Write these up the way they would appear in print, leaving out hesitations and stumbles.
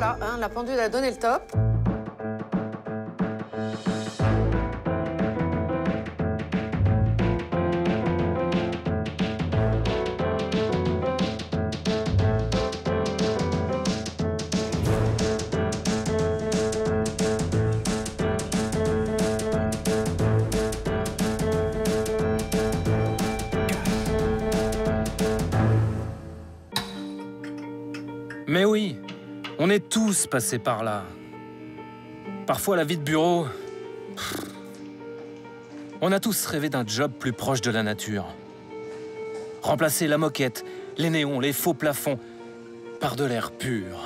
voilà, hein, la pendule a donné le top. Mais oui, on est tous passés par là. Parfois, la vie de bureau... On a tous rêvé d'un job plus proche de la nature. Remplacer la moquette, les néons, les faux plafonds, par de l'air pur.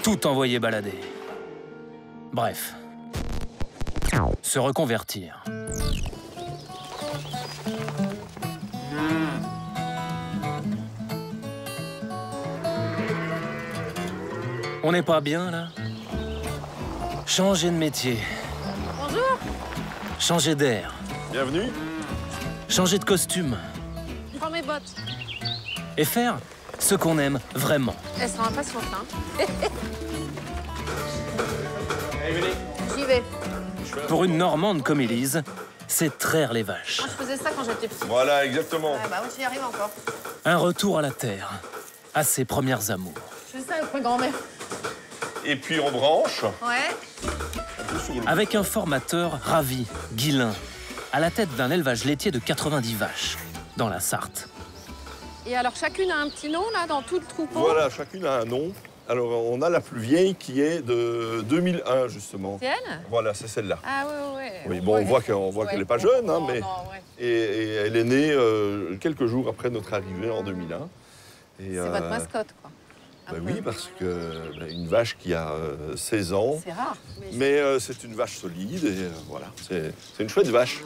Tout envoyer balader. Bref. Se reconvertir. On n'est pas bien, là? Changer de métier. Bonjour. Changer d'air. Bienvenue. Changer de costume. Je prends mes bottes. Et faire ce qu'on aime vraiment. Elles sont impatientes, hein. Allez, venez. J'y vais. Pour une Normande comme Élise, c'est traire les vaches. Moi, je faisais ça quand j'étais petite. Voilà, exactement. Ouais, bah, moi, j'y arrive encore. Un retour à la terre, à ses premières amours. Je fais ça avec ma grand-mère. Et puis on branche. Ouais. Avec un formateur ravi, Guilain, à la tête d'un élevage laitier de 90 vaches, dans la Sarthe. Et alors, chacune a un petit nom, là, dans tout le troupeau? Voilà, chacune a un nom. Alors on a la plus vieille qui est de 2001 justement. C'est elle? Voilà, c'est celle-là. Ah ouais. Oui, bon, on voit qu'elle n'est pas jeune, hein, mais... Non, ouais. Et elle est née quelques jours après notre arrivée en 2001. C'est votre mascotte, quoi. Bah oui, parce que une vache qui a 16 ans, C'est rare. mais c'est une vache solide et voilà, c'est une chouette vache.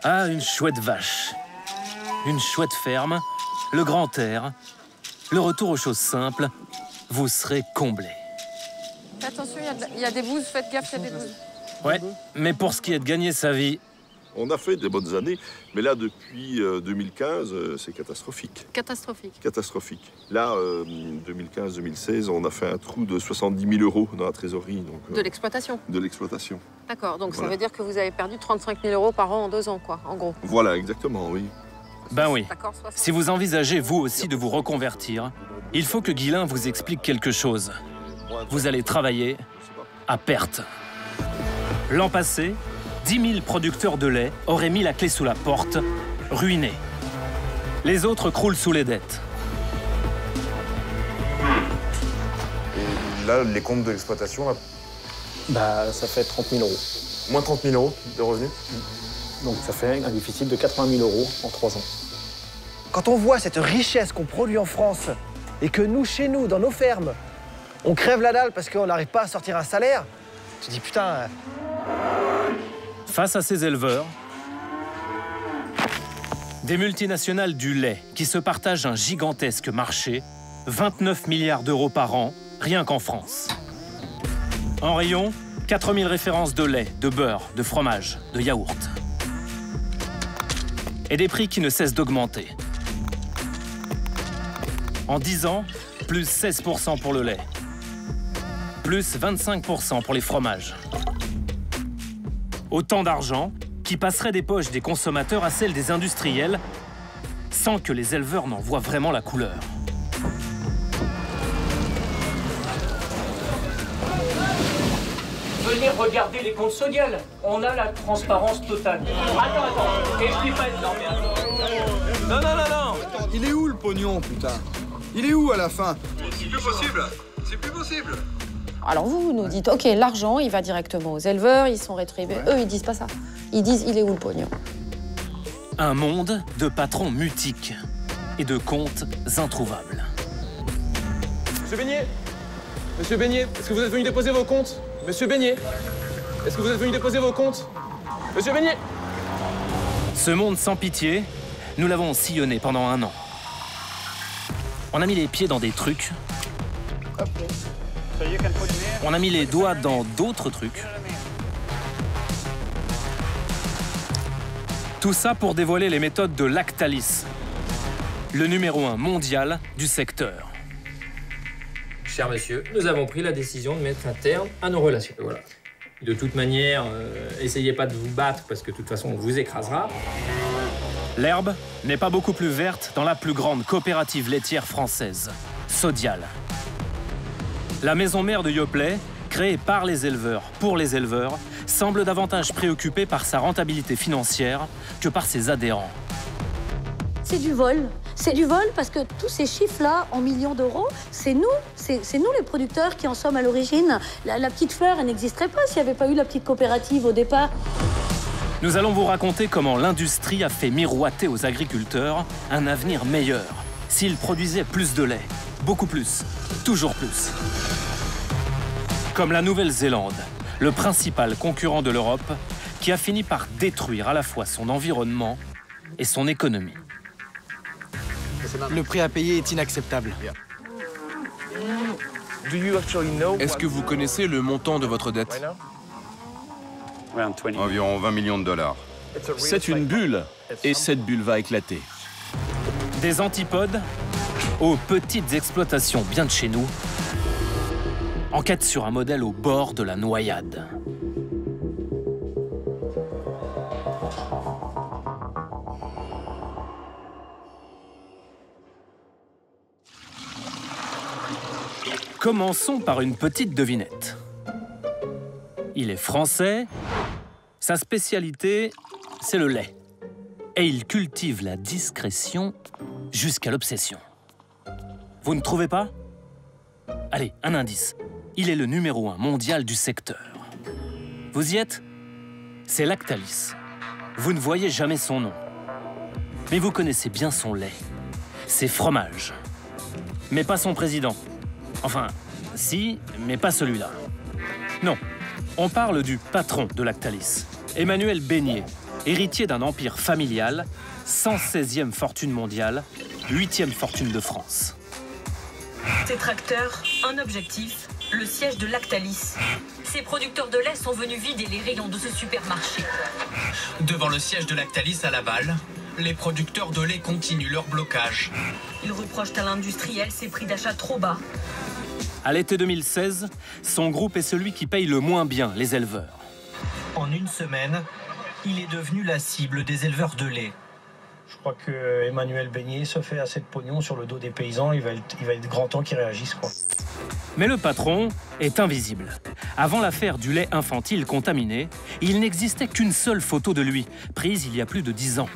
Ah, une chouette vache. Une chouette ferme, le grand air, le retour aux choses simples, vous serez comblés. Attention, il y a des bouses, faites gaffe, il y a des bouses. Ouais, mais pour ce qui est de gagner sa vie, On a fait des bonnes années, mais là, depuis 2015, c'est catastrophique. Catastrophique. Catastrophique. Là, 2015-2016, on a fait un trou de 70 000 € dans la trésorerie. Donc, De l'exploitation. de l'exploitation. D'accord, donc Voilà. ça veut dire que vous avez perdu 35 000 € par an en 2 ans, quoi, en gros. Voilà, exactement, oui. ben oui. D'accord, 60. Si vous envisagez, vous aussi, de vous reconvertir, il faut que Guilain vous explique quelque chose. Vous allez travailler à perte. L'an passé, 10 000 producteurs de lait auraient mis la clé sous la porte, ruinés. Les autres croulent sous les dettes. Et là, les comptes de l'exploitation, là, Bah, ça fait 30 000 €. moins 30 000 € de revenus. Donc ça fait un déficit de 80 000 € en 3 ans. Quand on voit cette richesse qu'on produit en France et que nous, chez nous, dans nos fermes, on crève la dalle parce qu'on n'arrive pas à sortir un salaire, tu te dis putain. Face à ces éleveurs, des multinationales du lait qui se partagent un gigantesque marché, 29 milliards d'euros par an, rien qu'en France. En rayon, 4000 références de lait, de beurre, de fromage, de yaourt. Et des prix qui ne cessent d'augmenter. En 10 ans, plus 16% pour le lait. Plus 25% pour les fromages. Autant d'argent qui passerait des poches des consommateurs à celles des industriels sans que les éleveurs n'en voient vraiment la couleur. Venez regarder les comptes sociaux. On a la transparence totale. Attends. Et je dis pas... Non, mais attends. Non. Il est où le pognon, putain? Il est où à la fin? C'est plus possible. C'est plus possible. Alors vous nous dites, ok, l'argent, il va directement aux éleveurs, ils sont rétribués. Eux, ils disent pas ça. Ils disent, il est où le pognon? Un monde de patrons mutiques et de comptes introuvables. Monsieur Beignet, est-ce que vous êtes venu déposer vos comptes? Monsieur Beignet, est-ce que vous êtes venu déposer vos comptes? Monsieur Beignet! Ce monde sans pitié, nous l'avons sillonné pendant 1 an. On a mis les pieds dans des trucs. On a mis les doigts dans d'autres trucs. Tout ça pour dévoiler les méthodes de Lactalis. le numéro 1 mondial du secteur. Cher monsieur, nous avons pris la décision de mettre un terme à nos relations. Voilà. De toute manière, essayez pas de vous battre parce que de toute façon, on vous écrasera. L'herbe n'est pas beaucoup plus verte dans la plus grande coopérative laitière française, Sodial. La maison mère de Yoplait, créée par les éleveurs pour les éleveurs, semble davantage préoccupée par sa rentabilité financière que par ses adhérents. C'est du vol. C'est du vol parce que tous ces chiffres-là, en millions d'euros, c'est nous les producteurs qui en sommes à l'origine. La petite fleur, elle n'existerait pas s'il n'y avait pas eu la petite coopérative au départ. Nous allons vous raconter comment l'industrie a fait miroiter aux agriculteurs un avenir meilleur s'ils produisaient plus de lait, beaucoup plus, toujours plus. Comme la Nouvelle-Zélande, le principal concurrent de l'Europe, qui a fini par détruire à la fois son environnement et son économie. Le prix à payer est inacceptable. Est-ce que vous connaissez le montant de votre dette? Environ 20 millions de dollars. C'est une bulle, et cette bulle va éclater. Des antipodes aux petites exploitations bien de chez nous, enquête sur un modèle au bord de la noyade. Commençons par une petite devinette. Il est français, sa spécialité, c'est le lait. Et il cultive la discrétion jusqu'à l'obsession. Vous ne trouvez pas? Allez, un indice. Il est le numéro 1 mondial du secteur. Vous y êtes? C'est Lactalis. Vous ne voyez jamais son nom. Mais vous connaissez bien son lait, ses fromages. Mais pas son président. Enfin, si, mais pas celui-là. Non, on parle du patron de Lactalis, Emmanuel Beignet, héritier d'un empire familial, 116e fortune mondiale, 8e fortune de France. Ces tracteurs, un objectif, le siège de Lactalis. Ces producteurs de lait sont venus vider les rayons de ce supermarché. Devant le siège de Lactalis à Laval, les producteurs de lait continuent leur blocage. Ils reprochent à l'industriel ses prix d'achat trop bas. À l'été 2016, son groupe est celui qui paye le moins bien les éleveurs. En une semaine, il est devenu la cible des éleveurs de lait. Je crois que Emmanuel Beignet se fait assez de pognon sur le dos des paysans. Il va être grand temps qu'ils réagissent, quoi. Mais le patron est invisible. Avant l'affaire du lait infantile contaminé, il n'existait qu'une seule photo de lui, prise il y a plus de 10 ans.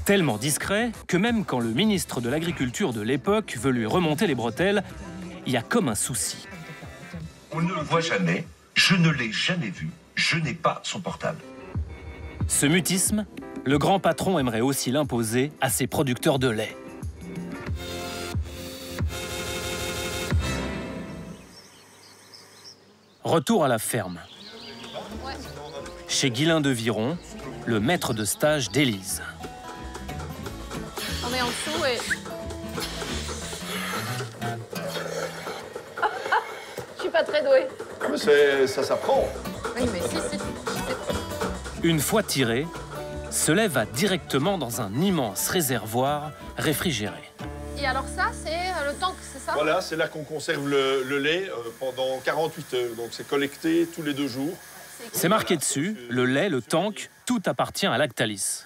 Tellement discret que même quand le ministre de l'Agriculture de l'époque veut lui remonter les bretelles, il y a comme un souci. On ne le voit jamais, je ne l'ai jamais vu, je n'ai pas son portable. Ce mutisme, le grand patron aimerait aussi l'imposer à ses producteurs de lait. Retour à la ferme. Chez Guylain de Viron, le maître de stage d'Élise. On est en dessous et... Je suis pas très douée. Mais ça s'apprend. Oui, mais si. Une fois tiré, se lait va directement dans un immense réservoir réfrigéré. Et alors ça, c'est le tank, c'est ça? Voilà, c'est là qu'on conserve le lait pendant 48 heures. Donc c'est collecté tous les 2 jours. C'est marqué dessus, le lait, le tank, tout appartient à Lactalis.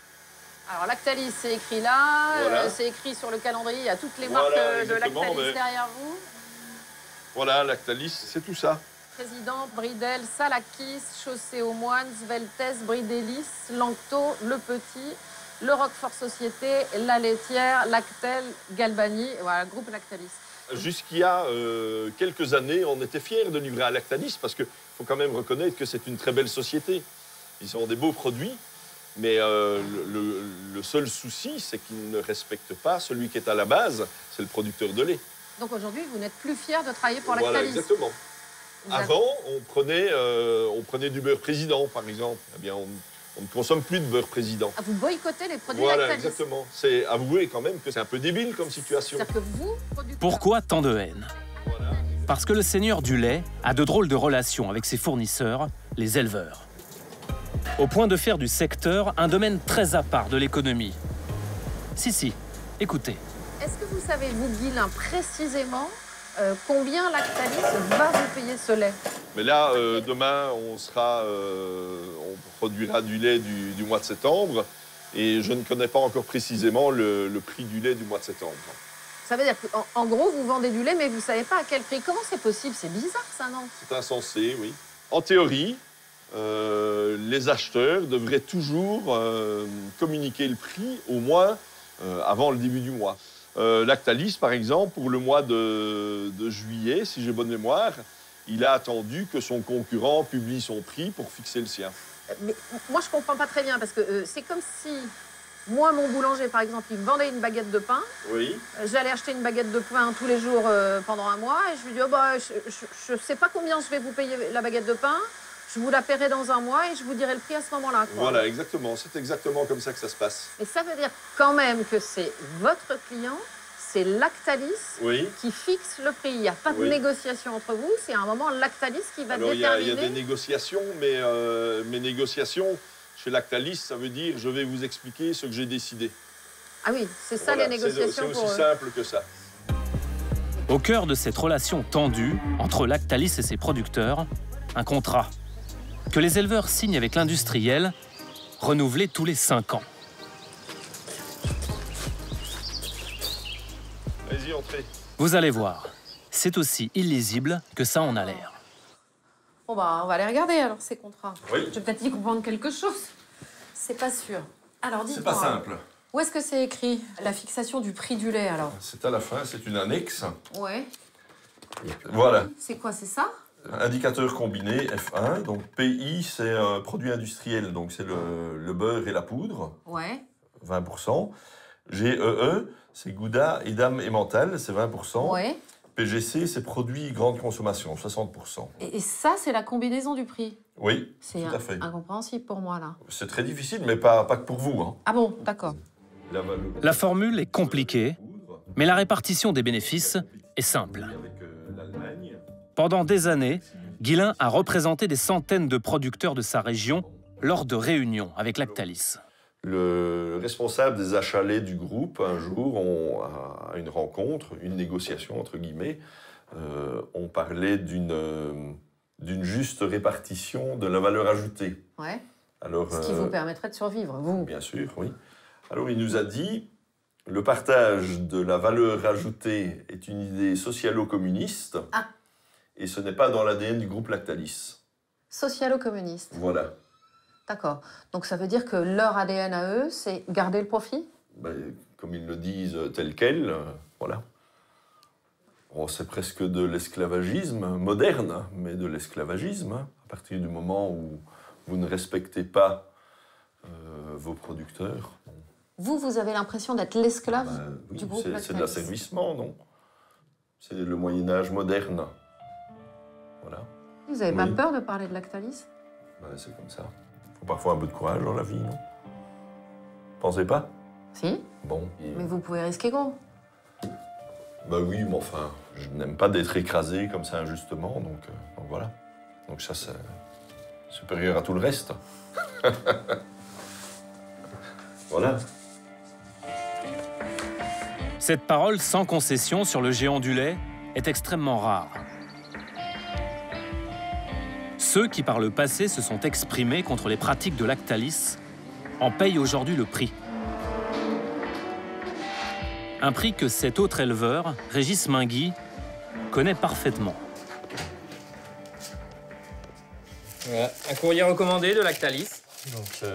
Alors Lactalis, c'est écrit là, voilà. C'est écrit sur le calendrier, il y a toutes les marques de Lactalis derrière vous. Voilà, Lactalis, c'est tout ça. Président, Bridel, Salakis, Chaussée aux Moines, Sveltes, Bridelis, Lanctot, Le Petit, le Roquefort Société, La Laitière, Lactel, Galbani, voilà, le groupe Lactalis. Jusqu'il y a quelques années, on était fiers de livrer à Lactalis parce qu'il faut quand même reconnaître que c'est une très belle société. Ils ont des beaux produits, mais le seul souci, c'est qu'ils ne respectent pas celui qui est à la base, c'est le producteur de lait. Donc aujourd'hui, vous n'êtes plus fiers de travailler pour Lactalis? Voilà, exactement. Avant, on prenait du beurre président, par exemple. Eh bien, on ne consomme plus de beurre président. Ah, vous boycottez les produits Voilà, Lactalis? exactement. C'est avouer quand même que c'est un peu débile comme situation. C'est-à-dire que vous, Pourquoi tant de haine? Parce que le seigneur du lait a de drôles de relations avec ses fournisseurs, les éleveurs. Au point de faire du secteur un domaine très à part de l'économie. Si, écoutez. Est-ce que vous savez, vous, Guilain, précisément combien Lactalis va vous payer ce lait? Mais là, demain, on produira du lait du mois de septembre. Et je ne connais pas encore précisément le prix du lait du mois de septembre. Ça veut dire qu'en gros, vous vendez du lait, mais vous ne savez pas à quel prix. Comment c'est possible? C'est bizarre, ça, non? C'est insensé, oui. En théorie, les acheteurs devraient toujours communiquer le prix, au moins avant le début du mois. Lactalis, par exemple, pour le mois de juillet, si j'ai bonne mémoire, il a attendu que son concurrent publie son prix pour fixer le sien. Mais moi, je ne comprends pas très bien, parce que c'est comme si, moi, mon boulanger, par exemple, il me vendait une baguette de pain. Oui. J'allais acheter une baguette de pain tous les jours pendant un mois, et je lui dis, oh, bah, je ne sais pas combien je vais vous payer la baguette de pain, je vous la paierai dans un mois, et je vous dirai le prix à ce moment-là. Voilà, exactement. C'est exactement comme ça que ça se passe. Et ça veut dire quand même que c'est votre client, c'est Lactalis qui fixe le prix. Il n'y a pas de négociation entre vous, c'est à un moment Lactalis qui va déterminer... Il y a des négociations, mais mes négociations chez Lactalis, ça veut dire je vais vous expliquer ce que j'ai décidé. Ah oui, c'est ça les négociations. C'est aussi simple que ça. Au cœur de cette relation tendue entre Lactalis et ses producteurs, un contrat que les éleveurs signent avec l'industriel, renouvelé tous les 5 ans. Allez-y, entrez. Vous allez voir, c'est aussi illisible que ça en a l'air. Bon bah, on va aller regarder alors ces contrats. Oui. Je vais peut-être y comprendre quelque chose. C'est pas sûr. Alors dites-moi. C'est pas simple. Où est-ce que c'est écrit la fixation du prix du lait alors? C'est à la fin, c'est une annexe. Ouais. Voilà. C'est quoi, c'est ça? Indicateur combiné F1. Donc PI, c'est produit industriel, donc c'est le beurre et la poudre. Ouais. 20%. GEE, c'est Gouda, Edam et Mental, c'est 20%. Ouais. PGC, c'est produit grande consommation, 60%. Et ça, c'est la combinaison du prix? Oui, c'est tout à fait. Incompréhensible pour moi, là. C'est très difficile, mais pas que pour vous. Hein. Ah bon, d'accord. La formule est compliquée, mais la répartition des bénéfices est simple. Pendant des années, Guilain a représenté des centaines de producteurs de sa région lors de réunions avec Lactalis. Le responsable des achats laits du groupe, un jour, à une rencontre, une négociation, entre guillemets, on parlait d'une juste répartition de la valeur ajoutée. Ouais. Alors, ce qui vous permettrait de survivre, vous. Bien sûr, oui. Alors, il nous a dit, le partage de la valeur ajoutée est une idée socialo-communiste, et ce n'est pas dans l'ADN du groupe Lactalis. Socialo-communiste. Voilà. D'accord. Donc ça veut dire que leur ADN à eux, c'est garder le profit? Comme ils le disent tel quel, voilà. Bon, c'est presque de l'esclavagisme moderne, mais de l'esclavagisme, hein, à partir du moment où vous ne respectez pas vos producteurs. Bon. Vous avez l'impression d'être l'esclave du groupe Lactalis? C'est de l'asservissement, non? C'est le Moyen-Âge moderne. Voilà. Vous n'avez pas peur de parler de Lactalis? C'est comme ça. Il faut parfois un peu de courage dans la vie, non? Pensez pas? Si. Bon. Mais vous pouvez risquer gros. Oui, mais enfin, je n'aime pas d'être écrasé comme ça injustement, donc voilà. Donc ça, c'est supérieur à tout le reste. Voilà. Cette parole sans concession sur le géant du lait est extrêmement rare. Ceux qui, par le passé, se sont exprimés contre les pratiques de Lactalis en payent aujourd'hui le prix. Un prix que cet autre éleveur, Régis Mainguy, connaît parfaitement. Voilà, un courrier recommandé de Lactalis. Donc,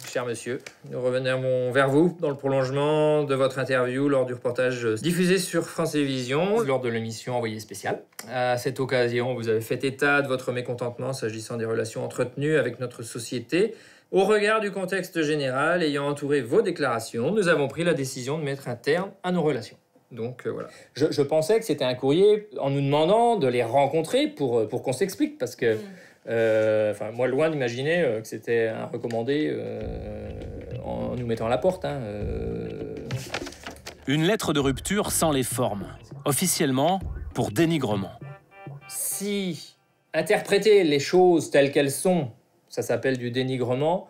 cher monsieur, nous revenons vers vous dans le prolongement de votre interview lors du reportage diffusé sur France Télévisions lors de l'émission Envoyé spécial. À cette occasion, vous avez fait état de votre mécontentement s'agissant des relations entretenues avec notre société. Au regard du contexte général ayant entouré vos déclarations, nous avons pris la décision de mettre un terme à nos relations. Donc voilà. Je pensais que c'était un courrier en nous demandant de les rencontrer pour qu'on s'explique, parce que moi, loin d'imaginer que c'était un recommandé en nous mettant à la porte. Hein, Une lettre de rupture sans les formes, officiellement pour dénigrement. Si interpréter les choses telles qu'elles sont, ça s'appelle du dénigrement,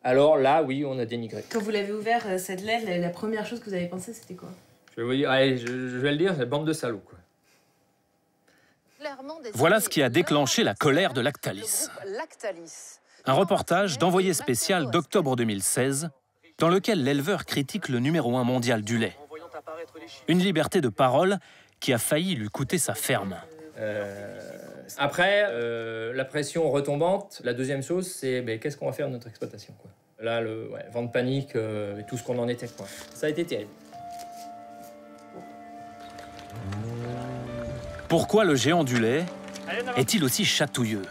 alors là, oui, on a dénigré. Quand vous l'avez ouvert, cette lettre, la première chose que vous avez pensé, c'était quoi? Je vais vous dire, allez, je vais le dire, c'est une bande de salauds, quoi. Voilà ce qui a déclenché la colère de Lactalis. Un reportage d'envoyé spécial d'octobre 2016, dans lequel l'éleveur critique le numéro 1 mondial du lait. Une liberté de parole qui a failli lui coûter sa ferme. Après, la pression retombante, la deuxième chose, c'est qu'est-ce qu'on va faire de notre exploitation, quoi. Là, le vent de panique et tout ce qu'on en était, quoi. Ça a été terrible. Pourquoi le géant du lait est-il aussi chatouilleux?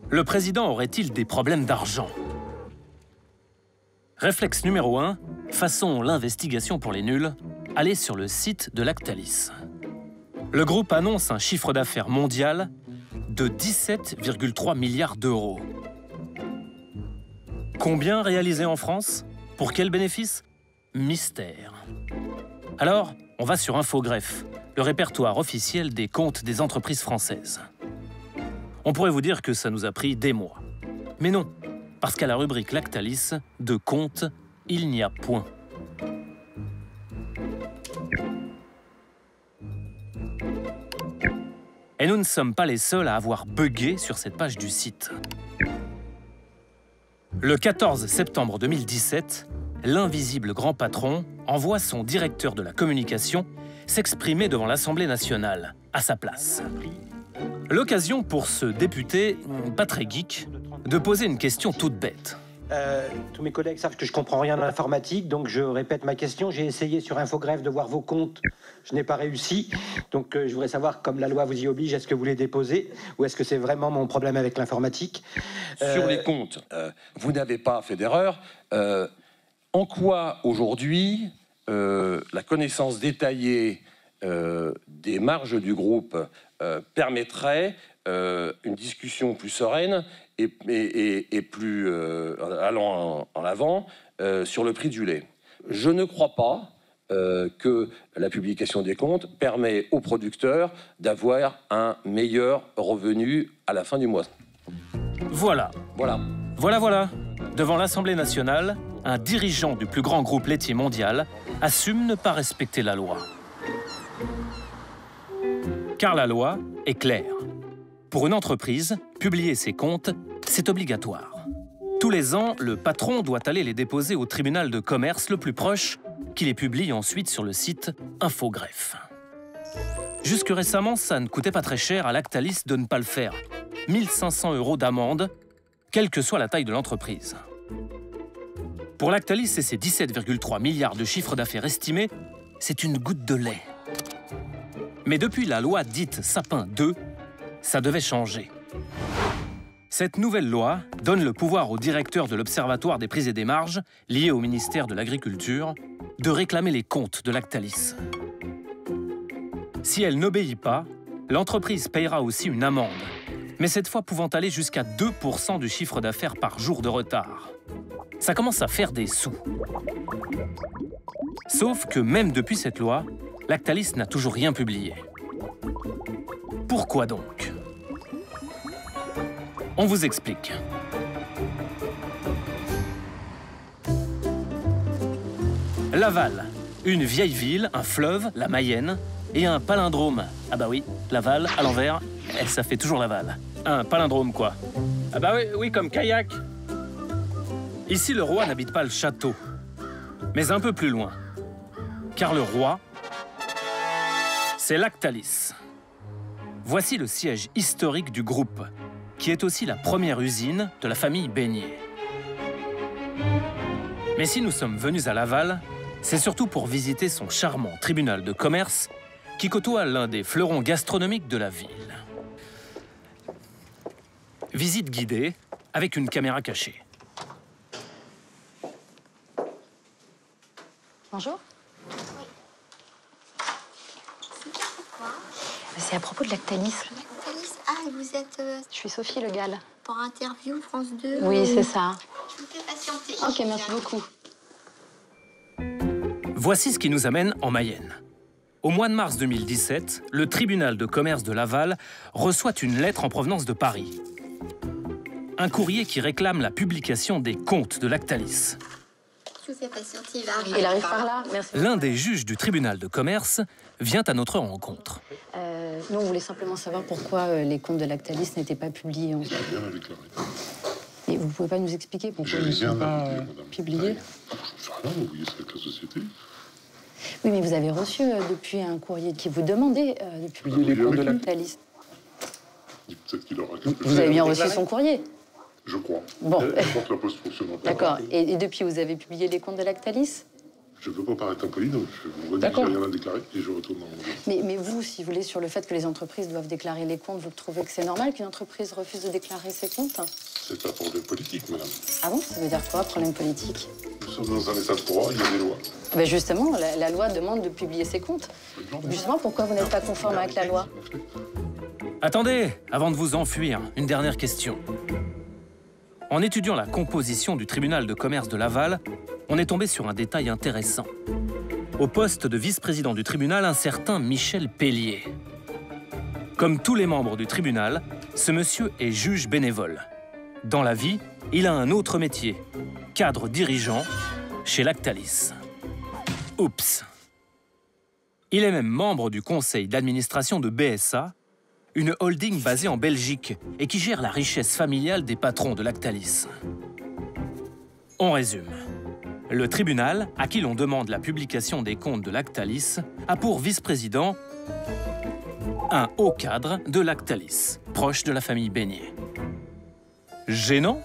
Le président aurait-il des problèmes d'argent? Réflexe numéro 1, façon l'investigation pour les nuls, allez sur le site de Lactalis. Le groupe annonce un chiffre d'affaires mondial de 17,3 milliards d'euros. Combien réalisé en France? Pour quel bénéfice? Mystère. Alors, on va sur Infogreffe, le répertoire officiel des comptes des entreprises françaises. On pourrait vous dire que ça nous a pris des mois. Mais non, parce qu'à la rubrique Lactalis, de comptes, il n'y a point. Et nous ne sommes pas les seuls à avoir bugué sur cette page du site. Le 14 septembre 2017, l'invisible grand patron envoie son directeur de la communication s'exprimer devant l'Assemblée nationale, à sa place. L'occasion pour ce député, pas très geek, de poser une question toute bête. Tous mes collègues savent que je comprends rien à l'informatique, donc je répète ma question. J'ai essayé sur Infogreffe de voir vos comptes, je n'ai pas réussi. Donc je voudrais savoir, comme la loi vous y oblige, est-ce que vous les déposez ou est-ce que c'est vraiment mon problème avec l'informatique? Sur les comptes, vous n'avez pas fait d'erreur. En quoi, aujourd'hui, la connaissance détaillée des marges du groupe permettrait une discussion plus sereine et plus allant en avant sur le prix du lait? Je ne crois pas que la publication des comptes permet aux producteurs d'avoir un meilleur revenu à la fin du mois. Voilà. Voilà. Voilà. Devant l'Assemblée nationale, un dirigeant du plus grand groupe laitier mondial assume ne pas respecter la loi. Car la loi est claire. Pour une entreprise, publier ses comptes, c'est obligatoire. Tous les ans, le patron doit aller les déposer au tribunal de commerce le plus proche, qui les publie ensuite sur le site Infogreffe. Jusque récemment, ça ne coûtait pas très cher à Lactalis de ne pas le faire. 1 500 € d'amende, quelle que soit la taille de l'entreprise. Pour Lactalis et ses 17,3 milliards de chiffre d'affaires estimés, c'est une goutte de lait. Mais depuis la loi dite Sapin 2, ça devait changer. Cette nouvelle loi donne le pouvoir au directeur de l'Observatoire des prix et des marges, lié au ministère de l'Agriculture, de réclamer les comptes de Lactalis. Si elle n'obéit pas, l'entreprise payera aussi une amende, mais cette fois pouvant aller jusqu'à 2% du chiffre d'affaires par jour de retard. Ça commence à faire des sous. Sauf que même depuis cette loi, Lactalis n'a toujours rien publié. Pourquoi donc? On vous explique. Laval, une vieille ville, un fleuve, la Mayenne, et un palindrome. Ah bah oui, Laval, à l'envers, ça fait toujours Laval. Un palindrome, quoi. Ah bah oui, comme kayak. Ici, le roi n'habite pas le château, mais un peu plus loin. Car le roi, c'est Lactalis. Voici le siège historique du groupe, qui est aussi la première usine de la famille Beignet. Mais si nous sommes venus à Laval, c'est surtout pour visiter son charmant tribunal de commerce qui côtoie l'un des fleurons gastronomiques de la ville. Visite guidée avec une caméra cachée. Bonjour. C'est à propos de Lactalis. Lactalis, ah, vous êtes... Je suis Sophie Le Gall. Pour interview France 2. Oui, c'est ça. Je vous fais patienter. Ok, merci beaucoup. Voici ce qui nous amène en Mayenne. Au mois de mars 2017, le tribunal de commerce de Laval reçoit une lettre en provenance de Paris. Un courrier qui réclame la publication des comptes de Lactalis. Je vous ai patienté, il va arriver. Il arrive par là, merci. L'un des juges du tribunal de commerce vient à notre rencontre. Nous, on voulait simplement savoir pourquoi les comptes de Lactalis n'étaient pas publiés. En fait. Rien à déclarer. Et vous pouvez pas nous expliquer pourquoi ils ne sont pas publiés? Je sais rien, vous voyez, c'est avec la société. Oui, mais vous avez reçu depuis un courrier qui vous demandait de publier les comptes de Lactalis. Peut-être qu'il aura quelque chose. Vous avez bien reçu son courrier? Je crois. Bon. Je crois que la poste fonctionne encore. D'accord. Et depuis, vous avez publié les comptes de Lactalis? Je ne veux pas paraître impoli, donc je vous redis que j'ai rien à déclarer et je retourne dans mon bureau. Mais vous, si vous voulez, sur le fait que les entreprises doivent déclarer les comptes, vous trouvez que c'est normal qu'une entreprise refuse de déclarer ses comptes? C'est un problème politique, madame. Ah bon? Ça veut dire quoi, problème politique? Nous sommes dans un état de droit, il y a des lois. Ben justement, la loi demande de publier ses comptes. Justement, pourquoi vous n'êtes pas conforme avec la loi? Attendez, avant de vous enfuir, une dernière question. En étudiant la composition du tribunal de commerce de Laval, on est tombé sur un détail intéressant. Au poste de vice-président du tribunal, un certain Michel Pellier. Comme tous les membres du tribunal, ce monsieur est juge bénévole. Dans la vie, il a un autre métier, cadre dirigeant chez Lactalis. Oups. Il est même membre du conseil d'administration de BSA, une holding basée en Belgique et qui gère la richesse familiale des patrons de Lactalis. On résume. Le tribunal, à qui l'on demande la publication des comptes de Lactalis, a pour vice-président un haut cadre de Lactalis, proche de la famille Beignet. Gênant?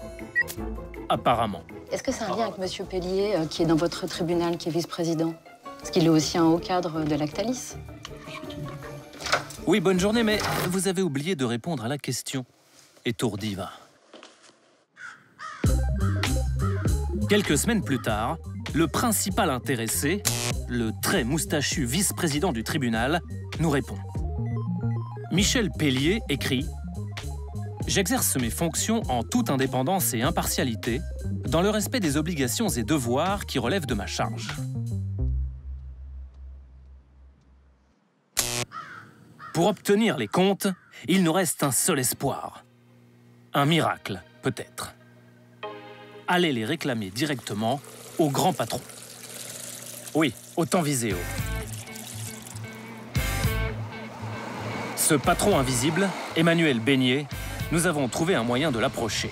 Apparemment. Est-ce que c'est un lien avec M. Pellier, qui est dans votre tribunal, qui est vice-président? Parce qu'il est aussi un haut cadre de Lactalis. Oui, bonne journée, mais vous avez oublié de répondre à la question. Étourdi, va. Quelques semaines plus tard, le principal intéressé, le très moustachu vice-président du tribunal, nous répond. Michel Pellier écrit « J'exerce mes fonctions en toute indépendance et impartialité, dans le respect des obligations et devoirs qui relèvent de ma charge. » Pour obtenir les comptes, il nous reste un seul espoir. Un miracle, peut-être. Allez les réclamer directement au grand patron. Oui, autant viser haut. Ce patron invisible, Emmanuel Beignet, nous avons trouvé un moyen de l'approcher.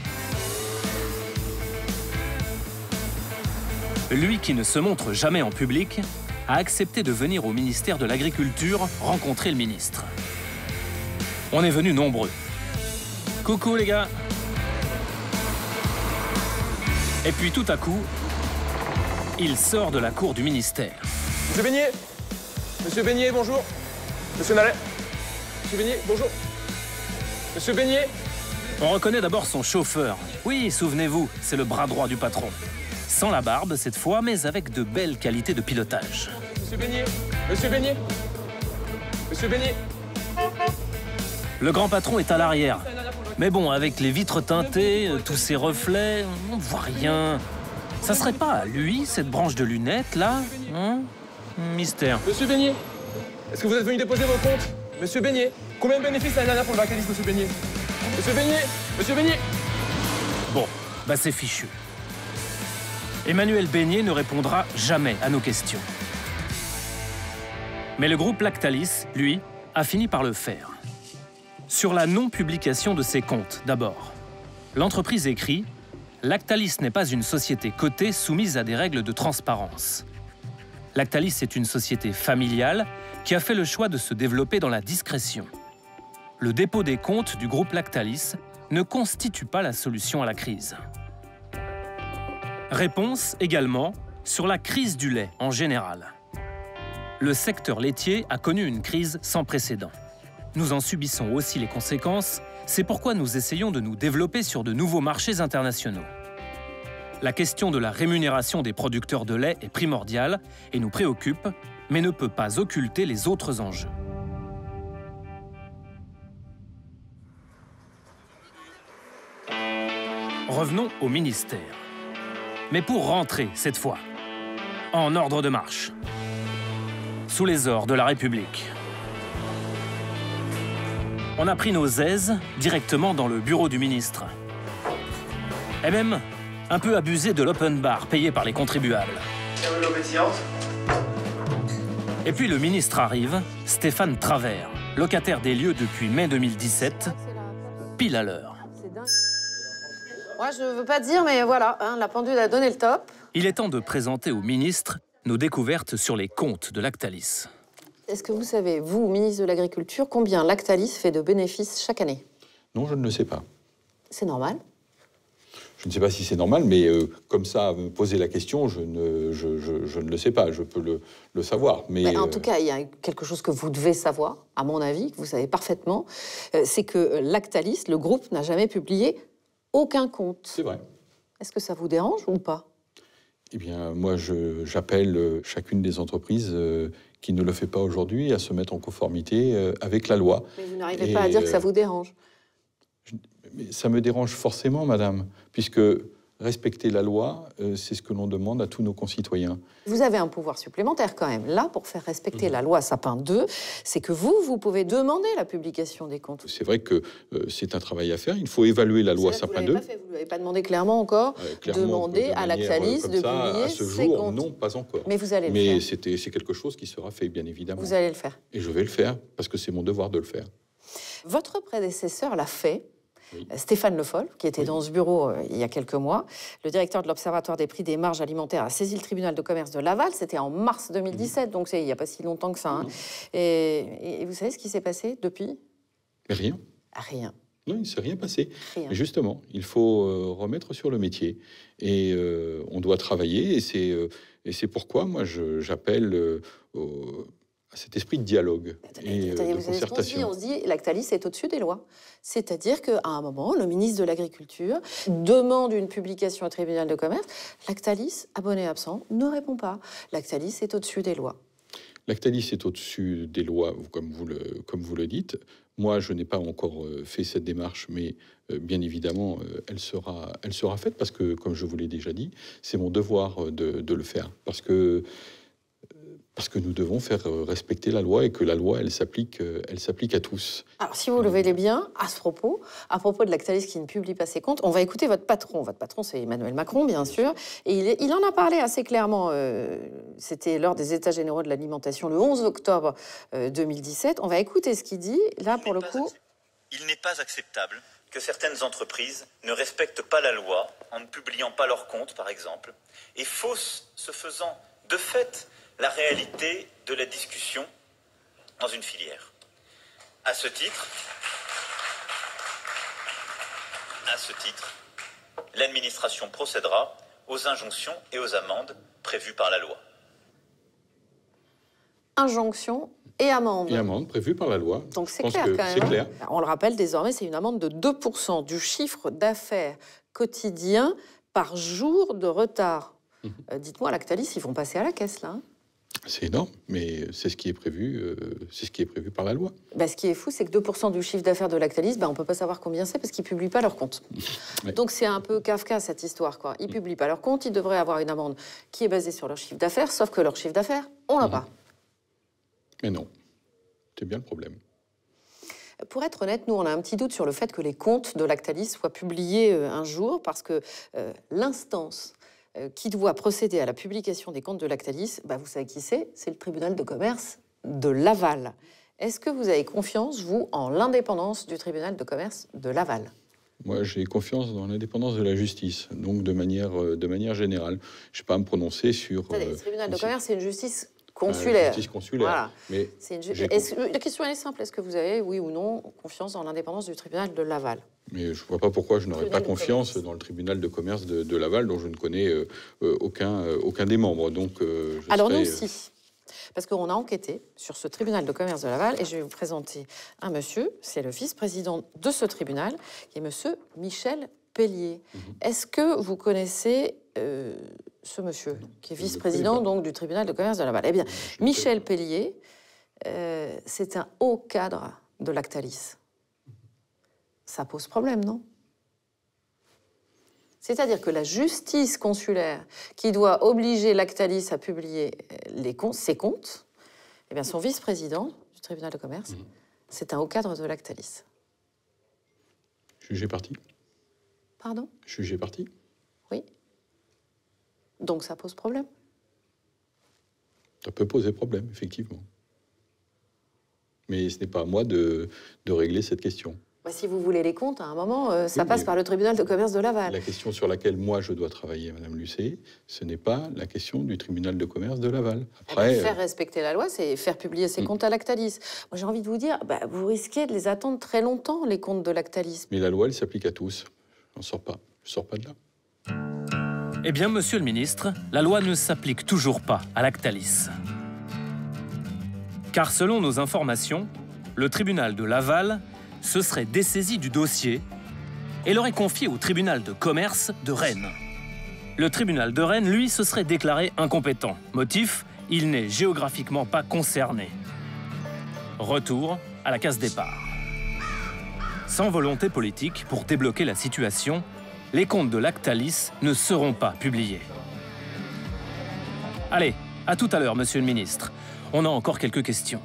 Lui qui ne se montre jamais en public, a accepté de venir au ministère de l'Agriculture rencontrer le ministre. On est venus nombreux. Coucou les gars. Et puis tout à coup, il sort de la cour du ministère. Monsieur Beignet. Monsieur Beignet, bonjour. Monsieur Nallet. Monsieur Beignet, bonjour. Monsieur Beignet. On reconnaît d'abord son chauffeur. Oui, souvenez-vous, c'est le bras droit du patron. Sans la barbe cette fois, mais avec de belles qualités de pilotage. Monsieur Beignet. Monsieur Beignet. Monsieur Beignet. Le grand patron est à l'arrière. Mais bon, avec les vitres teintées, tous ces reflets, on ne voit rien. Ça serait pas lui, cette branche de lunettes, là, hein? Mystère. Monsieur Beignet, est-ce que vous êtes venu déposer vos comptes? Monsieur Beignet, combien de bénéfices l'année dernière pour le Lactalis, monsieur Beignet? Monsieur Beignet. Monsieur Beignet. Bon, bah c'est fichu. Emmanuel Beignet ne répondra jamais à nos questions. Mais le groupe Lactalis, lui, a fini par le faire. Sur la non-publication de ses comptes, d'abord. L'entreprise écrit « Lactalis n'est pas une société cotée soumise à des règles de transparence. Lactalis est une société familiale qui a fait le choix de se développer dans la discrétion. Le dépôt des comptes du groupe Lactalis ne constitue pas la solution à la crise. » Réponse également sur la crise du lait en général. Le secteur laitier a connu une crise sans précédent. Nous en subissons aussi les conséquences, c'est pourquoi nous essayons de nous développer sur de nouveaux marchés internationaux. La question de la rémunération des producteurs de lait est primordiale et nous préoccupe, mais ne peut pas occulter les autres enjeux. Revenons au ministère. Mais pour rentrer, cette fois, en ordre de marche. sous les ors de la République. On a pris nos aises directement dans le bureau du ministre. Et même un peu abusé de l'open bar payé par les contribuables. Et puis le ministre arrive, Stéphane Travert, locataire des lieux depuis mai 2017, pile à l'heure. Moi, je veux pas dire, mais voilà, hein, la pendule a donné le top. Il est temps de présenter au ministre nos découvertes sur les comptes de Lactalis. Est-ce que vous savez, vous, ministre de l'Agriculture, combien Lactalis fait de bénéfices chaque année? Non, je ne le sais pas. C'est normal? Je ne sais pas si c'est normal, mais comme ça, à me poser la question, je ne le sais pas. Je peux le savoir. Mais en tout cas, il y a quelque chose que vous devez savoir, à mon avis, que vous savez parfaitement, c'est que Lactalis, le groupe, n'a jamais publié aucun compte. C'est vrai. Est-ce que ça vous dérange ou pas? Eh bien, moi, j'appelle chacune des entreprises qui ne le fait pas aujourd'hui à se mettre en conformité avec la loi. Mais vous n'arrivez pas à dire que ça vous dérange. Mais ça me dérange forcément, madame, puisque respecter la loi, c'est ce que l'on demande à tous nos concitoyens. Vous avez un pouvoir supplémentaire quand même. Là, pour faire respecter la loi Sapin 2, c'est que vous pouvez demander la publication des comptes. C'est vrai que c'est un travail à faire. Il faut évaluer la loi Sapin 2. Vous ne l'avez pas demandé clairement encore. Demander à Lactalis de publier ses comptes. Non, pas encore. Mais vous allez le faire. Mais c'est quelque chose qui sera fait, bien évidemment. Vous allez le faire. Et je vais le faire, parce que c'est mon devoir de le faire. Votre prédécesseur l'a fait. Oui. Stéphane Le Foll, qui était dans ce bureau il y a quelques mois, le directeur de l'Observatoire des prix des marges alimentaires, a saisi le tribunal de commerce de Laval. C'était en mars 2017, donc c'est il n'y a pas si longtemps que ça. Hein. Et vous savez ce qui s'est passé depuis? Rien. Rien. Non, il ne s'est rien passé. Rien. Mais justement, il faut remettre sur le métier. Et on doit travailler. Et c'est pourquoi moi j'appelle à cet esprit de dialogue et de concertation. On se dit Lactalis est au-dessus des lois. C'est-à-dire qu'à un moment, le ministre de l'Agriculture demande une publication au tribunal de commerce. Lactalis, abonné absent, ne répond pas. Lactalis est au-dessus des lois. Lactalis est au-dessus des lois, comme vous le dites. Moi, je n'ai pas encore fait cette démarche, mais bien évidemment, elle sera faite parce que, comme je vous l'ai déjà dit, c'est mon devoir de le faire. Parce que nous devons faire respecter la loi et que la loi, elle s'applique à tous. Alors, si vous le voulez bien, à propos de Lactalis qui ne publie pas ses comptes, on va écouter votre patron. Votre patron, c'est Emmanuel Macron, bien sûr. Et il en a parlé assez clairement. C'était lors des États généraux de l'alimentation, le 11 octobre 2017. On va écouter ce qu'il dit. Là, pour le coup... Il n'est pas acceptable que certaines entreprises ne respectent pas la loi en ne publiant pas leurs comptes, par exemple, et faussent, ce faisant, de fait, la réalité de la discussion dans une filière. À ce titre, l'administration procédera aux injonctions et aux amendes prévues par la loi. Injonctions et amendes. Et amendes prévues par la loi. Donc c'est clair quand même. C'est clair. On le rappelle désormais, c'est une amende de 2% du chiffre d'affaires quotidien par jour de retard. Dites-moi, Lactalis, ils vont passer à la caisse là. Hein. C'est énorme, mais c'est ce qui est prévu, par la loi. Ce qui est fou, c'est que 2% du chiffre d'affaires de Lactalis, on ne peut pas savoir combien c'est parce qu'ils ne publient pas leurs comptes. Ouais. Donc c'est un peu Kafka cette histoire, quoi. Ils ne publient pas leurs comptes, ils devraient avoir une amende qui est basée sur leur chiffre d'affaires, sauf que leur chiffre d'affaires, on l'a pas. Mais non, c'est bien le problème. Pour être honnête, nous, on a un petit doute sur le fait que les comptes de Lactalis soient publiés un jour, parce que l'instance qui doit procéder à la publication des comptes de Lactalis, vous savez qui c'est? C'est le tribunal de commerce de Laval. Est-ce que vous avez confiance, vous, en l'indépendance du tribunal de commerce de Laval? Moi, j'ai confiance dans l'indépendance de la justice, donc de manière générale. Je ne vais pas me prononcer sur... le tribunal de commerce, c'est une justice consulaire. Justice consulaire. Voilà. Mais la question elle est simple, est-ce que vous avez, oui ou non, confiance dans l'indépendance du tribunal de Laval? Mais je ne vois pas pourquoi je n'aurais pas confiance dans le tribunal de commerce de Laval, dont je ne connais aucun des membres. Donc, alors nous, si. Parce qu'on a enquêté sur ce tribunal de commerce de Laval, et je vais vous présenter un monsieur, c'est le vice-président de ce tribunal, qui est monsieur Michel Pellier. Est-ce que vous connaissez ce monsieur, qui est vice-président donc du tribunal de commerce de Laval? Eh bien, Michel Pellier, c'est un haut cadre de Lactalis. Ça pose problème, non? C'est-à-dire que la justice consulaire qui doit obliger Lactalis à publier ses comptes, Eh bien, son vice-président du tribunal de commerce, c'est un haut cadre de Lactalis. Jugé parti. Pardon? Jugé parti. Oui. Donc ça pose problème. Ça peut poser problème, effectivement. Mais ce n'est pas à moi de régler cette question. Bah, si vous voulez les comptes, à un moment, ça passe par le tribunal de commerce de Laval. La question sur laquelle moi je dois travailler, Madame Lucet, ce n'est pas la question du tribunal de commerce de Laval. Après, faire respecter la loi, c'est faire publier ses comptes à Lactalis. Moi, j'ai envie de vous dire, vous risquez de les attendre très longtemps, les comptes de Lactalis. Mais la loi, elle s'applique à tous. J'en sors pas. Je sors pas de là. Eh bien, monsieur le ministre, la loi ne s'applique toujours pas à Lactalis. Car selon nos informations, le tribunal de Laval se serait dessaisi du dossier et l'aurait confié au tribunal de commerce de Rennes. Le tribunal de Rennes, lui, se serait déclaré incompétent. Motif, il n'est géographiquement pas concerné. Retour à la case départ. Sans volonté politique pour débloquer la situation, les comptes de Lactalis ne seront pas publiés. Allez, à tout à l'heure, monsieur le ministre. On a encore quelques questions.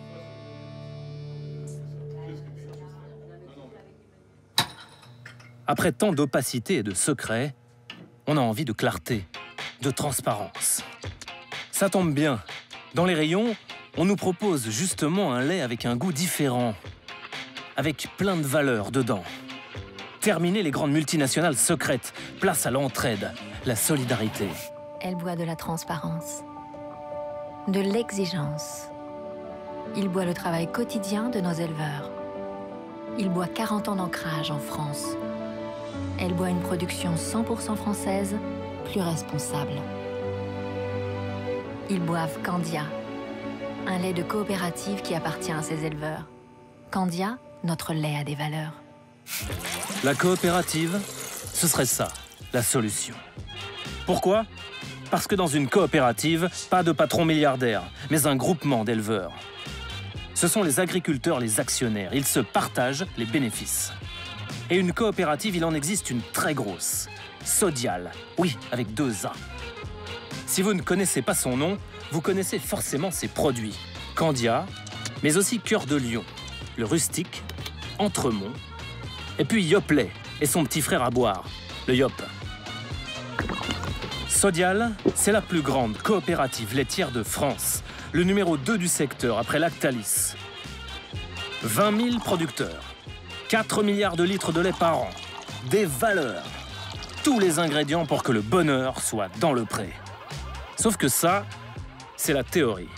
Après tant d'opacité et de secret, on a envie de clarté, de transparence. Ça tombe bien. Dans les rayons, on nous propose justement un lait avec un goût différent, avec plein de valeurs dedans. Terminer les grandes multinationales secrètes, place à l'entraide, la solidarité. Elle boit de la transparence, de l'exigence. Il boit le travail quotidien de nos éleveurs. Il boit 40 ans d'ancrage en France. Elle boit une production 100% française, plus responsable. Ils boivent Candia, un lait de coopérative qui appartient à ses éleveurs. Candia, notre lait a des valeurs. La coopérative, ce serait ça, la solution. Pourquoi? Parce que dans une coopérative, pas de patron milliardaire, mais un groupement d'éleveurs. Ce sont les agriculteurs, les actionnaires. Ils se partagent les bénéfices. Et une coopérative, il en existe une très grosse. Sodial. Oui, avec 2 A. Si vous ne connaissez pas son nom, vous connaissez forcément ses produits. Candia, mais aussi Cœur de Lion, le Rustique, Entremont, et puis Yoplait et son petit frère à boire, le Yop. Sodial, c'est la plus grande coopérative laitière de France, le numéro 2 du secteur après Lactalis. 20 000 producteurs, 4 milliards de litres de lait par an, des valeurs, tous les ingrédients pour que le bonheur soit dans le pré. Sauf que ça, c'est la théorie.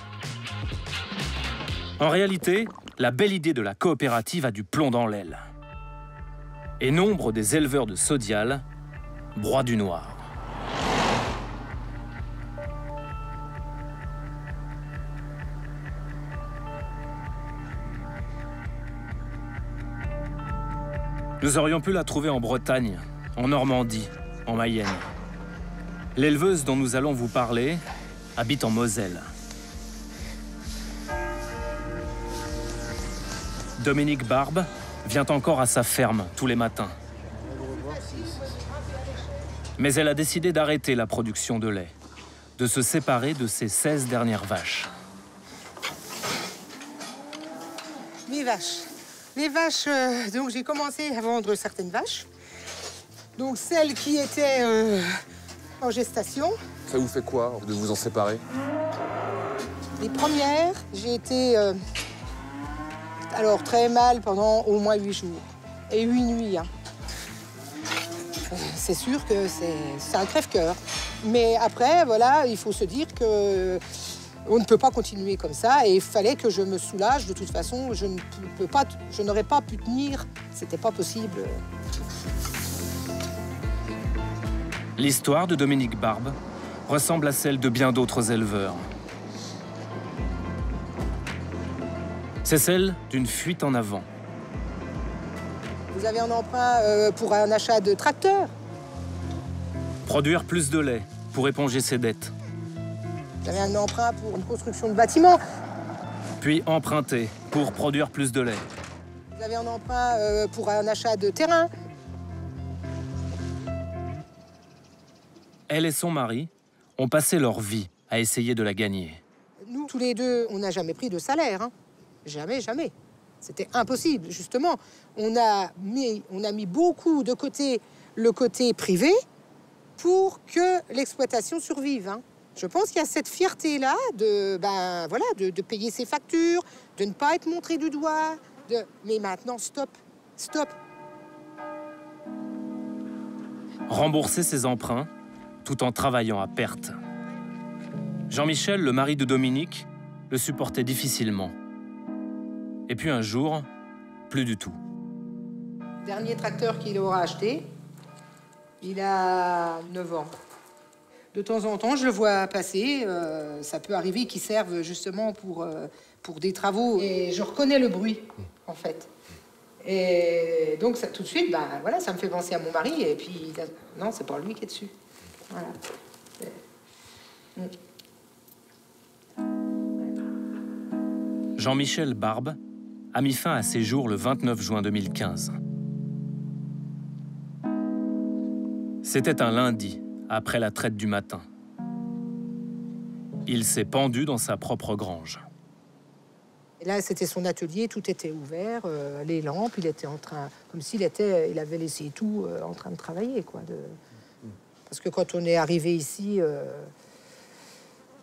En réalité, la belle idée de la coopérative a du plomb dans l'aile. Et nombre des éleveurs de Sodial broient du noir. Nous aurions pu la trouver en Bretagne, en Normandie, en Mayenne. L'éleveuse dont nous allons vous parler habite en Moselle. Dominique Barbe vient encore à sa ferme tous les matins. Mais elle a décidé d'arrêter la production de lait, de se séparer de ses 16 dernières vaches. Mes vaches. Les vaches, donc j'ai commencé à vendre certaines vaches. Donc celles qui étaient en gestation. Ça vous fait quoi de vous en séparer? Les premières, j'ai été alors très mal pendant au moins 8 jours. Et 8 nuits. Hein. C'est sûr que c'est un crève-cœur. Mais après, voilà, il faut se dire que on ne peut pas continuer comme ça et il fallait que je me soulage. De toute façon, je n'aurais pas pu tenir. C'était pas possible. L'histoire de Dominique Barbe ressemble à celle de bien d'autres éleveurs. C'est celle d'une fuite en avant. Vous avez un emprunt pour un achat de tracteur. Produire plus de lait pour éponger ses dettes. Vous avez un emprunt pour une construction de bâtiment. Puis emprunter pour produire plus de lait. Vous avez un emprunt pour un achat de terrain. Elle et son mari ont passé leur vie à essayer de la gagner. Nous, Tous les deux, on n'a jamais pris de salaire. Hein. Jamais, jamais. C'était impossible, justement. On a mis beaucoup de côté le côté privé pour que l'exploitation survive. Hein. Je pense qu'il y a cette fierté-là de payer ses factures, de ne pas être montré du doigt. Mais maintenant, stop, stop. Rembourser ses emprunts tout en travaillant à perte. Jean-Michel, le mari de Dominique, le supportait difficilement. Et puis un jour, plus du tout. Dernier tracteur qu'il aura acheté, il a 9 ans. De temps en temps, je le vois passer. Ça peut arriver qu'il serve justement pour des travaux. Et je reconnais le bruit, en fait. Et donc, ça, tout de suite, ça me fait penser à mon mari. Et puis, non, c'est pas lui qui est dessus. Voilà. Jean-Michel Barbe a mis fin à ses jours le 29 juin 2015. C'était un lundi, après la traite du matin. Il s'est pendu dans sa propre grange. Et là, c'était son atelier, tout était ouvert, les lampes, il était en train, comme s'il avait laissé tout en train de travailler, quoi. Parce que quand on est arrivé ici,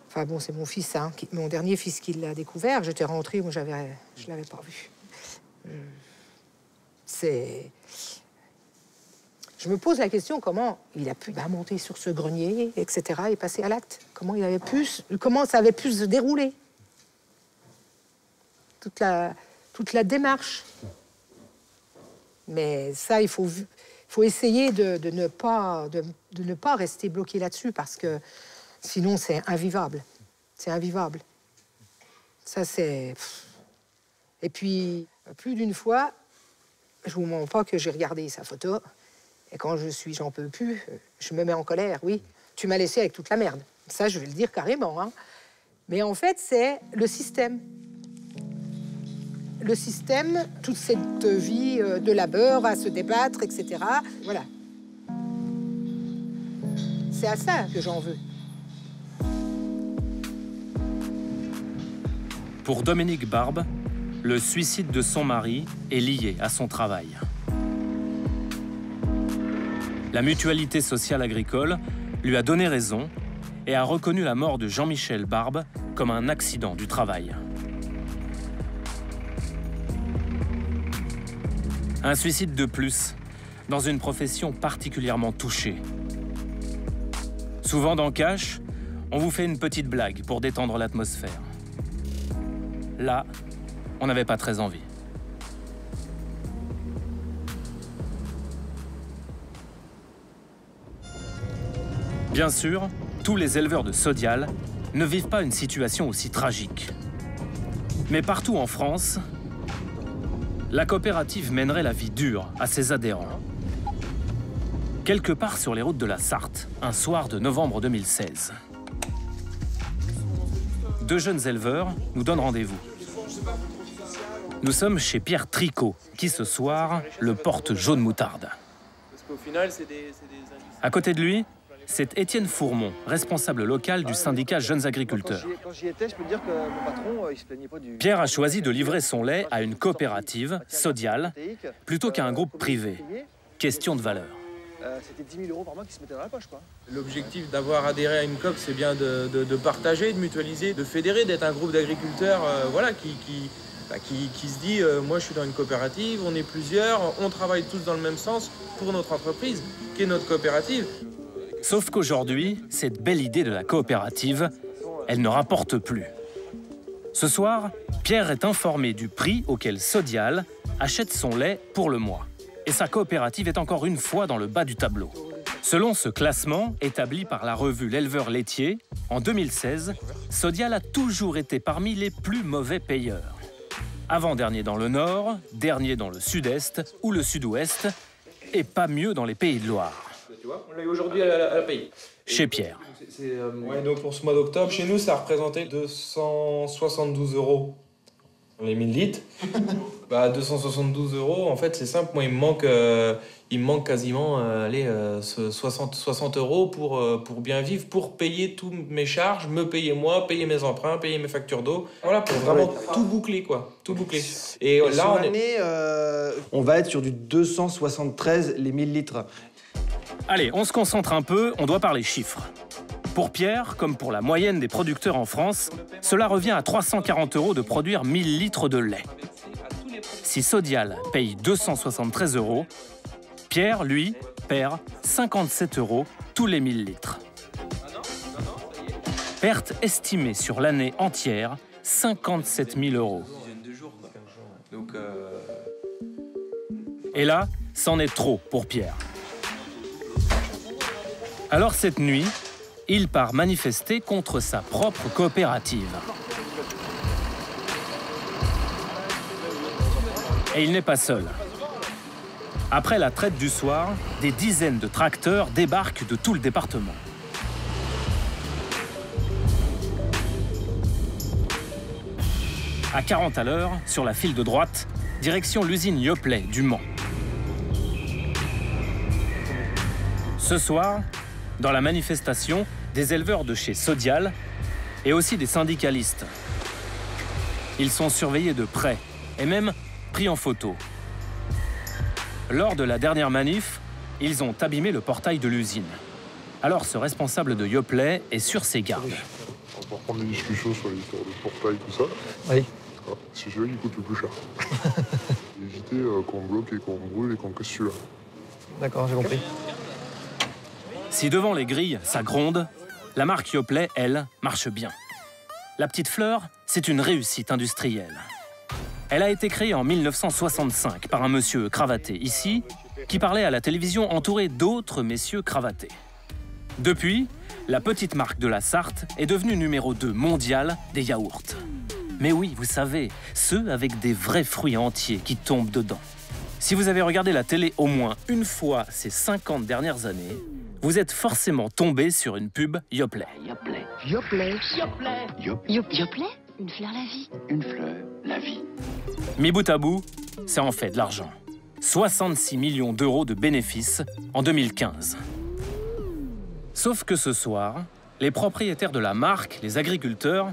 enfin bon, c'est mon fils, hein, mon dernier fils qui l'a découvert. J'étais rentrée, moi je l'avais pas vu. Je me pose la question comment il a pu monter sur ce grenier, etc., et passer à l'acte. Comment ça avait pu se dérouler. Toute la démarche. Mais ça, il faut essayer de ne pas rester bloqué là-dessus, parce que sinon, c'est invivable. C'est invivable. Ça, c'est... Et puis, plus d'une fois, je vous mens pas que j'ai regardé sa photo, et quand j'en peux plus, je me mets en colère, oui. Tu m'as laissé avec toute la merde. Ça, je vais le dire carrément. Hein. Mais en fait, c'est le système. Le système, toute cette vie de labeur, à se débattre, etc. Voilà. C'est à ça que j'en veux. Pour Dominique Barbe, le suicide de son mari est lié à son travail. La Mutualité sociale agricole lui a donné raison et a reconnu la mort de Jean-Michel Barbe comme un accident du travail. Un suicide de plus, dans une profession particulièrement touchée. Souvent dans Cash, on vous fait une petite blague pour détendre l'atmosphère. Là, on n'avait pas très envie. Bien sûr, tous les éleveurs de Sodial ne vivent pas une situation aussi tragique. Mais partout en France, la coopérative mènerait la vie dure à ses adhérents. Quelque part sur les routes de la Sarthe, un soir de novembre 2016. Deux jeunes éleveurs nous donnent rendez-vous. Nous sommes chez Pierre Tricot, qui ce soir le porte jaune moutarde. À côté de lui, c'est Étienne Fourmont, responsable local du syndicat Jeunes Agriculteurs. Quand j'y étais, je peux dire que mon patron, il se plaignait pas du... Pierre a choisi de livrer son lait à une coopérative, Sodial, plutôt qu'à un groupe privé. Question de valeur. C'était 10 000 € par mois qui se mettaient dans la poche, quoi. L'objectif d'avoir adhéré à une COP, c'est bien de partager, de mutualiser, de fédérer, d'être un groupe d'agriculteurs qui se dit moi je suis dans une coopérative, on est plusieurs, on travaille tous dans le même sens pour notre entreprise, qui est notre coopérative. Sauf qu'aujourd'hui, cette belle idée de la coopérative, elle ne rapporte plus. Ce soir, Pierre est informé du prix auquel Sodial achète son lait pour le mois. Et sa coopérative est encore une fois dans le bas du tableau. Selon ce classement, établi par la revue L'Éleveur laitier, en 2016, Sodial a toujours été parmi les plus mauvais payeurs. Avant-dernier dans le Nord, dernier dans le Sud-Est ou le Sud-Ouest, et pas mieux dans les Pays de Loire. Tu vois, on l'a eu aujourd'hui à la paye. Chez Pierre. Donc pour ce mois d'octobre, chez nous, ça représentait 272 € Les 1000 litres, 272 €, en fait, c'est simple. Moi, il me manque quasiment 60 € pour bien vivre, pour payer toutes mes charges, me payer moi, payer mes emprunts, payer mes factures d'eau. Voilà, pour vraiment tout boucler, quoi. Tout boucler. Et là, sur l'année, on va être sur du 273 les 1000 litres. Allez, on se concentre un peu, on doit parler chiffres. Pour Pierre, comme pour la moyenne des producteurs en France, cela revient à 340 € de produire 1000 litres de lait. Si Sodial paye 273 €, Pierre, lui, perd 57 € tous les 1000 litres. Perte estimée sur l'année entière, 57 000 €. Et là, c'en est trop pour Pierre. Alors cette nuit, il part manifester contre sa propre coopérative. Et il n'est pas seul. Après la traite du soir, des dizaines de tracteurs débarquent de tout le département. À 40 à l'heure, sur la file de droite, direction l'usine Yoplait du Mans. Ce soir, dans la manifestation, des éleveurs de chez Sodial et aussi des syndicalistes. Ils sont surveillés de près et même pris en photo. Lors de la dernière manif, ils ont abîmé le portail de l'usine. Alors ce responsable de Yoplait est sur ses gardes. On va reprendre des discussions sur l'histoire du portail, tout ça. Oui. C'est celui qui coûte le plus cher. Éviter qu'on bloque et qu'on brûle et qu'on casse celui-là. D'accord, j'ai compris. Si devant les grilles, ça gronde, la marque Yoplait, elle, marche bien. La petite fleur, c'est une réussite industrielle. Elle a été créée en 1965 par un monsieur cravaté ici, qui parlait à la télévision entouré d'autres messieurs cravatés. Depuis, la petite marque de la Sarthe est devenue numéro 2 mondiale des yaourts. Mais oui, vous savez, ceux avec des vrais fruits entiers qui tombent dedans. Si vous avez regardé la télé au moins une fois ces 50 dernières années, vous êtes forcément tombé sur une pub Yoplait. Yoplait. Yoplait. Yoplait. Yoplait. Une fleur la vie. Une fleur la vie. Mis bout à bout, ça en fait de l'argent. 66 millions d'euros de bénéfices en 2015. Sauf que ce soir, les propriétaires de la marque, les agriculteurs,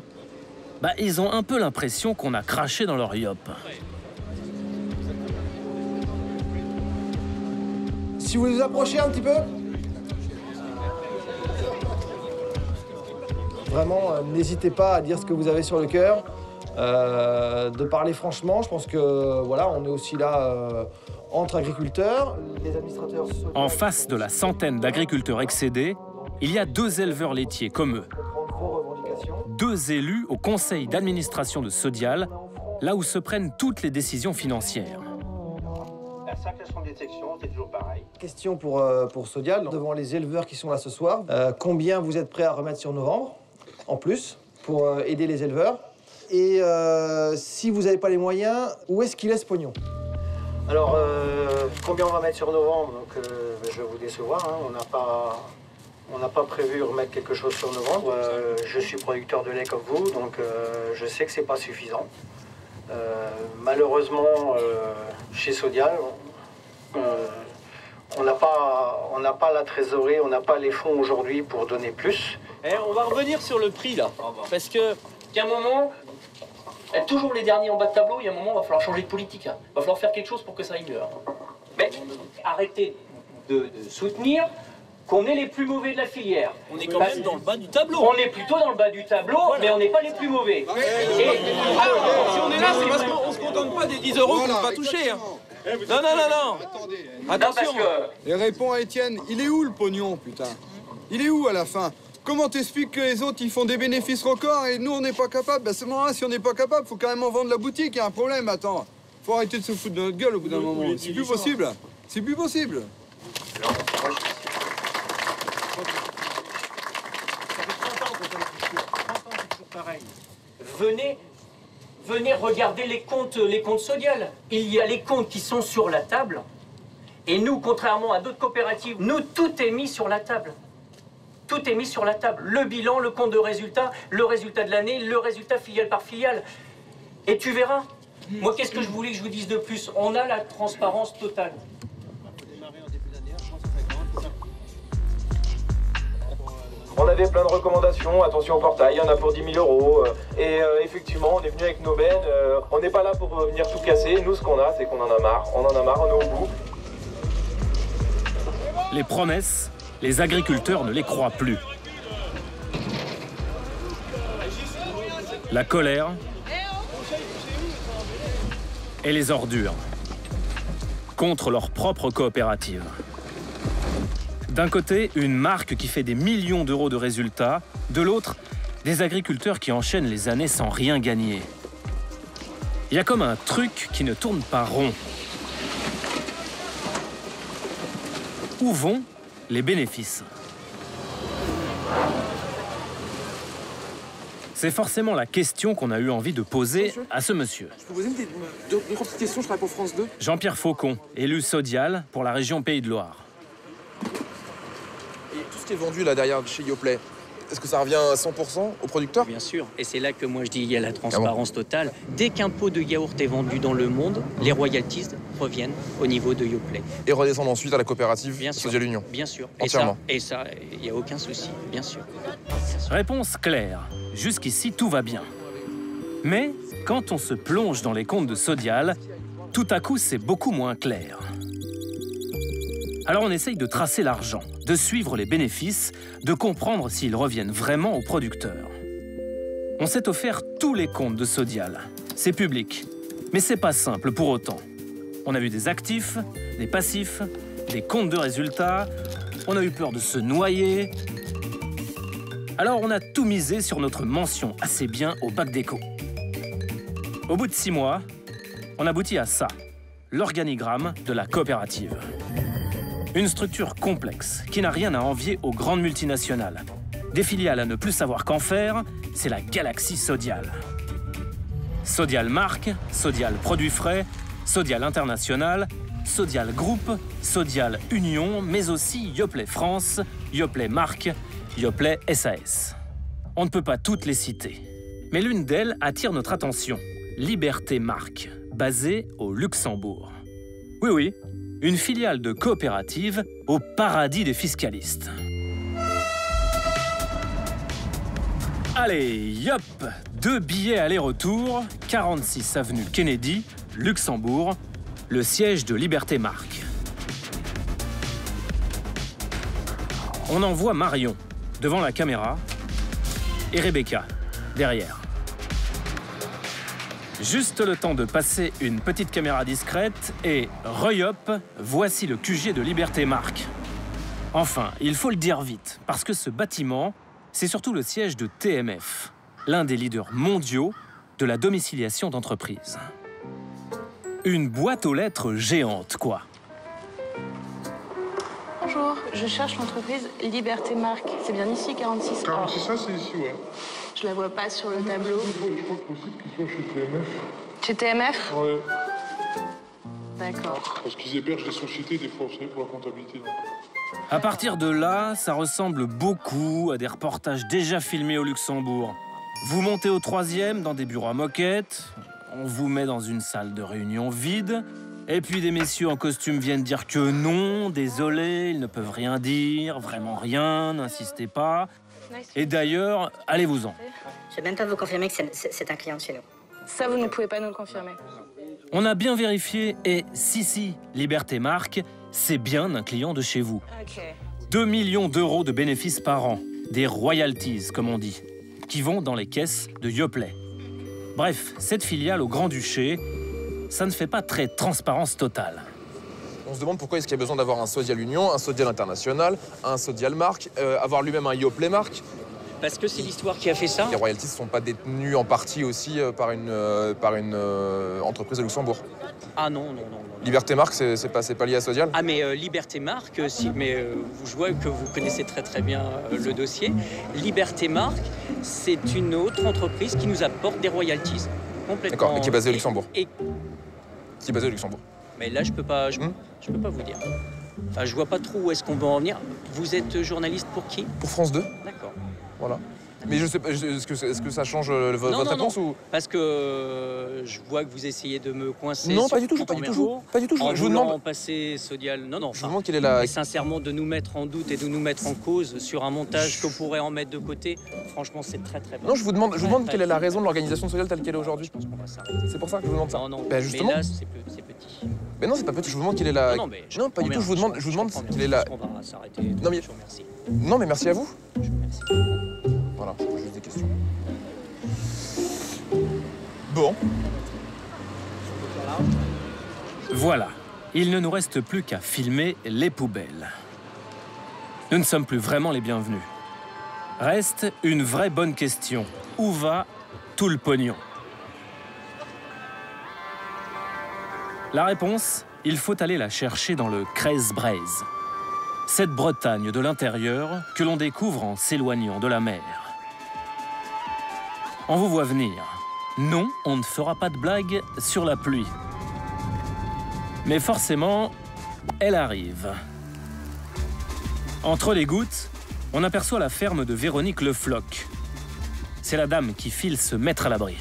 ils ont un peu l'impression qu'on a craché dans leur yop. Si vous vous approchez un petit peu. Vraiment, n'hésitez pas à dire ce que vous avez sur le cœur, de parler franchement. Je pense que voilà, on est aussi là entre agriculteurs. Les administrateurs. En face de la centaine d'agriculteurs excédés, il y a 2 éleveurs laitiers comme eux. 2 élus au conseil d'administration de Sodial, là où se prennent toutes les décisions financières. La sacration de détection, c'est toujours pareil. Question pour Sodial, devant les éleveurs qui sont là ce soir. Combien vous êtes prêts à remettre sur novembre, en plus, pour aider les éleveurs? Et si vous n'avez pas les moyens, où est-ce qu'il laisse pognon? Alors, combien on va mettre sur novembre? Donc, je vais vous décevoir, hein, on n'a pas prévu remettre quelque chose sur novembre. Je suis producteur de lait comme vous, donc je sais que c'est pas suffisant. Malheureusement, chez Sodial, on n'a pas la trésorerie, on n'a pas les fonds aujourd'hui pour donner plus. On va revenir sur le prix là, parce que qu'à un moment, être toujours les derniers en bas de tableau, il y a un moment, il va falloir changer de politique. Hein. Il va falloir faire quelque chose pour que ça aille mieux. Hein. Mais arrêtez de soutenir qu'on est les plus mauvais de la filière. On est quand même dans le bas du tableau. On est plutôt dans le bas du tableau, voilà. Mais on n'est pas les plus mauvais. Si on est là, c'est parce qu'on ne se contente pas des 10 € qu'on va toucher. Hein. Non. Attention. Et réponds à Étienne, il est où le pognon, putain? Il est où à la fin? Comment t'expliques que les autres, ils font des bénéfices records et nous, on n'est pas capable? À ce moment-là, si on n'est pas capable, faut carrément vendre la boutique, il y a un problème, attends. Faut arrêter de se foutre de notre gueule au bout d'un moment. C'est plus possible. C'est plus possible. Venez regarder les comptes Sodial. Il y a les comptes qui sont sur la table. Et nous, contrairement à d'autres coopératives, nous, tout est mis sur la table. Tout est mis sur la table. Le bilan, le compte de résultat, le résultat de l'année, le résultat filiale par filiale. Et tu verras. Moi, qu'est-ce que je voulais que je vous dise de plus? On a la transparence totale. On avait plein de recommandations, attention au portail, il y en a pour 10 000 €. Et effectivement, on est venu avec nos bennes. On n'est pas là pour venir tout casser. Nous, ce qu'on a, c'est qu'on en a marre. On en a marre, on est au bout. Les promesses, les agriculteurs ne les croient plus. La colère et les ordures contre leur propre coopérative. D'un côté, une marque qui fait des millions d'euros de résultats. De l'autre, des agriculteurs qui enchaînent les années sans rien gagner. Il y a comme un truc qui ne tourne pas rond. Où vont les bénéfices? C'est forcément la question qu'on a eu envie de poser à ce monsieur. Je peux poser deux petites questions, je travaille pour France 2. Jean-Pierre Faucon, élu Sodial pour la région Pays de Loire. Et tout ce qui est vendu là derrière chez Yoplait, est-ce que ça revient à 100% aux producteurs? Bien sûr, et c'est là que moi je dis il y a la transparence totale. Dès qu'un pot de yaourt est vendu dans le monde, les royalties reviennent au niveau de Yoplait. Et redescendent ensuite à la coopérative Sodial Union. Bien sûr. Entièrement. Et ça, il n'y a aucun souci, bien sûr. Réponse claire. Jusqu'ici, tout va bien. Mais quand on se plonge dans les comptes de Sodial, tout à coup, c'est beaucoup moins clair. Alors on essaye de tracer l'argent, de suivre les bénéfices, de comprendre s'ils reviennent vraiment aux producteurs. On s'est offert tous les comptes de Sodial. C'est public, mais c'est pas simple pour autant. On a vu des actifs, des passifs, des comptes de résultats, on a eu peur de se noyer. Alors on a tout misé sur notre mention assez bien au bac d'éco. Au bout de 6 mois, on aboutit à ça, l'organigramme de la coopérative. Une structure complexe qui n'a rien à envier aux grandes multinationales. Des filiales à ne plus savoir qu'en faire, c'est la galaxie Sodial. Sodial Marque, Sodial Produits Frais, Sodial International, Sodial Group, Sodial Union, mais aussi Yoplait France, Yoplait Marque, Yoplait SAS. On ne peut pas toutes les citer. Mais l'une d'elles attire notre attention, Liberté Marque, basée au Luxembourg. Oui, oui, une filiale de coopérative au paradis des fiscalistes. Allez, yop, 2 billets aller-retour, 46 avenue Kennedy, Luxembourg, le siège de Liberté Marque. On envoie Marion devant la caméra et Rebecca derrière. Juste le temps de passer une petite caméra discrète et re-hop, voici le QG de Liberté Marque. Enfin, il faut le dire vite, parce que ce bâtiment, c'est surtout le siège de TMF, l'un des leaders mondiaux de la domiciliation d'entreprises. Une boîte aux lettres géante, quoi. Bonjour, je cherche l'entreprise Liberté Marque. C'est bien ici, 46. 46, ça c'est ici, ouais. Je la vois pas sur le tableau. Je crois que possible qu'ils soient chez TMF. Chez TMF? Ouais. D'accord. Parce qu'ils hébergent des sociétés des fois, vous savez, pour la comptabilité. À partir de là, ça ressemble beaucoup à des reportages déjà filmés au Luxembourg. Vous montez au 3e dans des bureaux à moquette, on vous met dans une salle de réunion vide, et puis des messieurs en costume viennent dire que non, désolé, ils ne peuvent rien dire, vraiment rien, n'insistez pas. Et d'ailleurs, allez-vous-en. Je vais même pas vous confirmer que c'est un client de chez nous. Ça, vous ne pouvez pas nous le confirmer. On a bien vérifié et si, Liberté Marque, c'est bien un client de chez vous. Ok. 2 millions d'euros de bénéfices par an, des royalties, comme on dit, qui vont dans les caisses de Yoplait. Bref, cette filiale au Grand-Duché, ça ne fait pas très transparence totale. On se demande pourquoi est-ce qu'il y a besoin d'avoir un Sodial Union, un Sodial International, un Sodial Marque, avoir lui-même un Yoplait Marque. Parce que c'est l'histoire qui a fait ça. Les royalties ne sont pas détenues en partie aussi par une entreprise de Luxembourg. Ah non. Liberté Marque, c'est pas lié à Sodial? Ah mais Liberté Marque, si, mais je vois que vous connaissez très bien le dossier. Liberté Marque, c'est une autre entreprise qui nous apporte des royalties. Complètement. D'accord, et qui est basée au Luxembourg. Qui est basée au Luxembourg. Mais là, je peux pas vous dire. Enfin, je vois pas trop où est-ce qu'on veut en venir. Vous êtes journaliste pour qui? Pour France 2. D'accord. Voilà. Mais je sais pas, est-ce que ça change votre réponse ou... Parce que je vois que vous essayez de me coincer. Non, pas du tout, pas du tout. En Je vous demande. passer Sodial. Non. Je vous demande quelle est la. Et sincèrement, de nous mettre en doute et de nous mettre en cause sur un montage qu'on pourrait en mettre de côté, franchement, c'est très bon. Non, je vous demande quelle est la raison de l'organisation de Sodial telle qu'elle est aujourd'hui. Je pense qu'on va s'arrêter. C'est pour ça que je vous demande ça. Non. Ben justement. Mais là, c'est petit. Mais non, c'est pas petit. Je vous demande quelle est la. Non, mais non, pas du tout. Je vous demande quelle est la. On va s'arrêter. Non, mais. Je vous remercie. Non, mais merci à vous. Je vous remercie. Voilà, je pose juste des questions. Bon. Voilà, il ne nous reste plus qu'à filmer les poubelles. Nous ne sommes plus vraiment les bienvenus. Reste une vraie bonne question. Où va tout le pognon? La réponse, il faut aller la chercher dans le Creuse-Braise. Cette Bretagne de l'intérieur que l'on découvre en s'éloignant de la mer. On vous voit venir. Non, on ne fera pas de blague sur la pluie. Mais forcément, elle arrive. Entre les gouttes, on aperçoit la ferme de Véronique Le Floch. C'est la dame qui file se mettre à l'abri.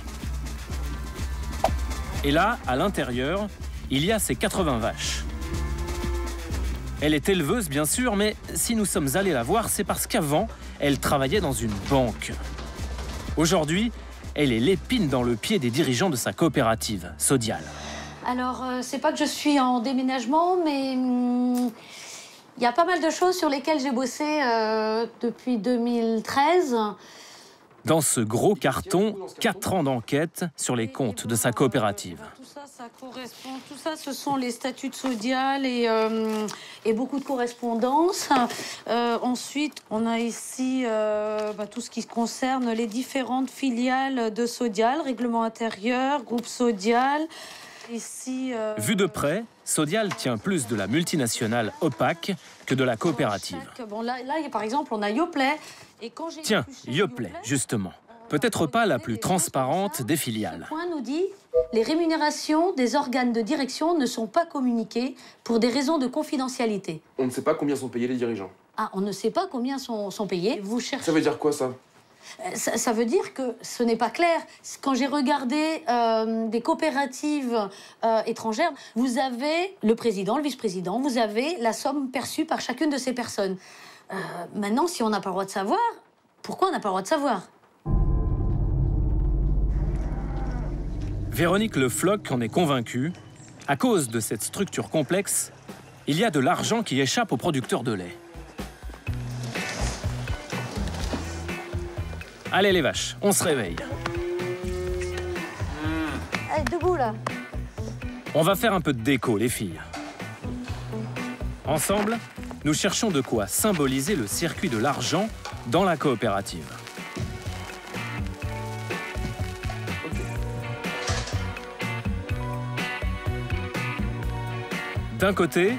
Et là, à l'intérieur, il y a ses 80 vaches. Elle est éleveuse, bien sûr, mais si nous sommes allés la voir, c'est parce qu'avant, elle travaillait dans une banque. Aujourd'hui, elle est l'épine dans le pied des dirigeants de sa coopérative, Sodial. Alors, c'est pas que je suis en déménagement, mais il y a pas mal de choses sur lesquelles j'ai bossé depuis 2013. Dans ce gros carton, 4 ans d'enquête sur les comptes de sa coopérative. Ça correspond, tout ça, ce sont les statuts de Sodial et beaucoup de correspondances. Ensuite, on a ici tout ce qui concerne les différentes filiales de Sodial, règlement intérieur, groupe Sodial. Ici, Vu de près, Sodial tient plus de la multinationale opaque que de la coopérative. Bon, là, par exemple, on a Yoplait. Tiens, Yoplait, justement. Peut-être pas la plus transparente des filiales. Ce point nous dit les rémunérations des organes de direction ne sont pas communiquées pour des raisons de confidentialité. On ne sait pas combien sont payés les dirigeants. Ah, on ne sait pas combien sont payés. Vous cherchez... Ça veut dire quoi, ça? Ça veut dire que ce n'est pas clair. Quand j'ai regardé des coopératives étrangères, vous avez le président, le vice-président, vous avez la somme perçue par chacune de ces personnes. Maintenant, si on n'a pas le droit de savoir, pourquoi on n'a pas le droit de savoir? Véronique Le Floch en est convaincue. À cause de cette structure complexe, il y a de l'argent qui échappe aux producteurs de lait. Allez les vaches, on se réveille. Allez, debout là. On va faire un peu de déco, les filles. Ensemble, nous cherchons de quoi symboliser le circuit de l'argent dans la coopérative. D'un côté,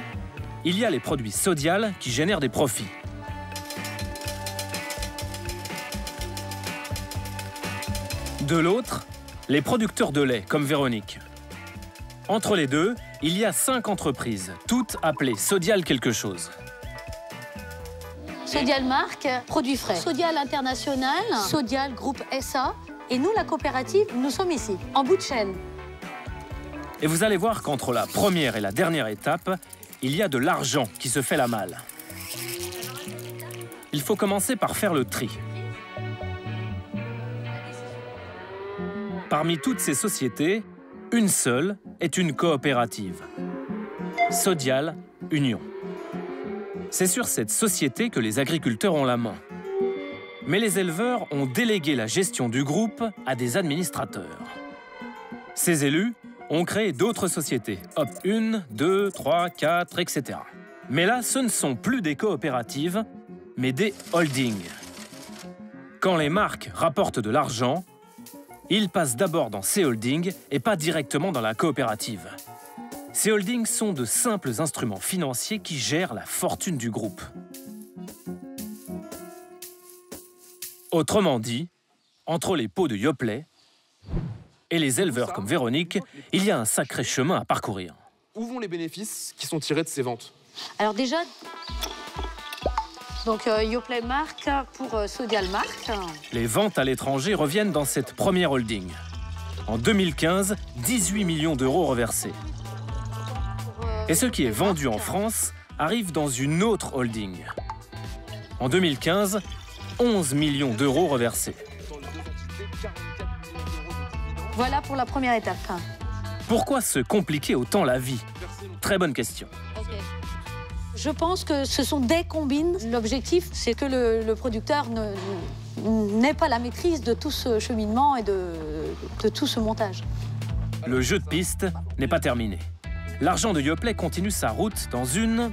il y a les produits Sodial qui génèrent des profits. De l'autre, les producteurs de lait, comme Véronique. Entre les deux, il y a 5 entreprises, toutes appelées Sodial quelque chose. Sodial Marque, produits frais. Sodial International, Sodial Groupe SA. Et nous, la coopérative, nous sommes ici, en bout de chaîne. Et vous allez voir qu'entre la première et la dernière étape, il y a de l'argent qui se fait la malle. Il faut commencer par faire le tri. Parmi toutes ces sociétés, une seule est une coopérative. Sodial Union. C'est sur cette société que les agriculteurs ont la main. Mais les éleveurs ont délégué la gestion du groupe à des administrateurs. Ces élus ont créé d'autres sociétés. Hop, 1, 2, 3, 4, etc. Mais là, ce ne sont plus des coopératives, mais des holdings. Quand les marques rapportent de l'argent, ils passent d'abord dans ces holdings et pas directement dans la coopérative. Ces holdings sont de simples instruments financiers qui gèrent la fortune du groupe. Autrement dit, entre les pots de Yoplait et les éleveurs comme Véronique, il y a un sacré chemin à parcourir. Où vont les bénéfices qui sont tirés de ces ventes? Alors déjà, Donc Yoplait Marc pour Sodial Marc. Les ventes à l'étranger reviennent dans cette première holding. En 2015, 18 millions d'euros reversés. Et ce qui est vendu en France arrive dans une autre holding. En 2015, 11 millions d'euros reversés. Voilà pour la première étape. Pourquoi se compliquer autant la vie? Très bonne question. Je pense que ce sont des combines. L'objectif, c'est que le producteur n'ait pas la maîtrise de tout ce cheminement et de tout ce montage. Le jeu de piste n'est pas terminé. L'argent de Yoplait continue sa route dans une...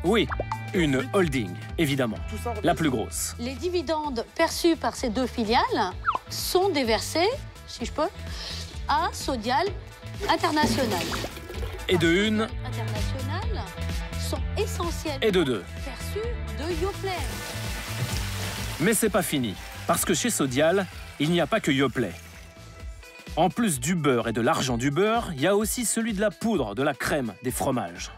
Oui, une holding, évidemment, la plus grosse. Les dividendes perçus par ces deux filiales sont déversés, si je peux, à Sodial International. Et de une... International sont essentiellement et de deux. perçus de Yoplait. Mais c'est pas fini, parce que chez Sodial, il n'y a pas que Yoplait. En plus du beurre et de l'argent du beurre, il y a aussi celui de la poudre, de la crème, des fromages.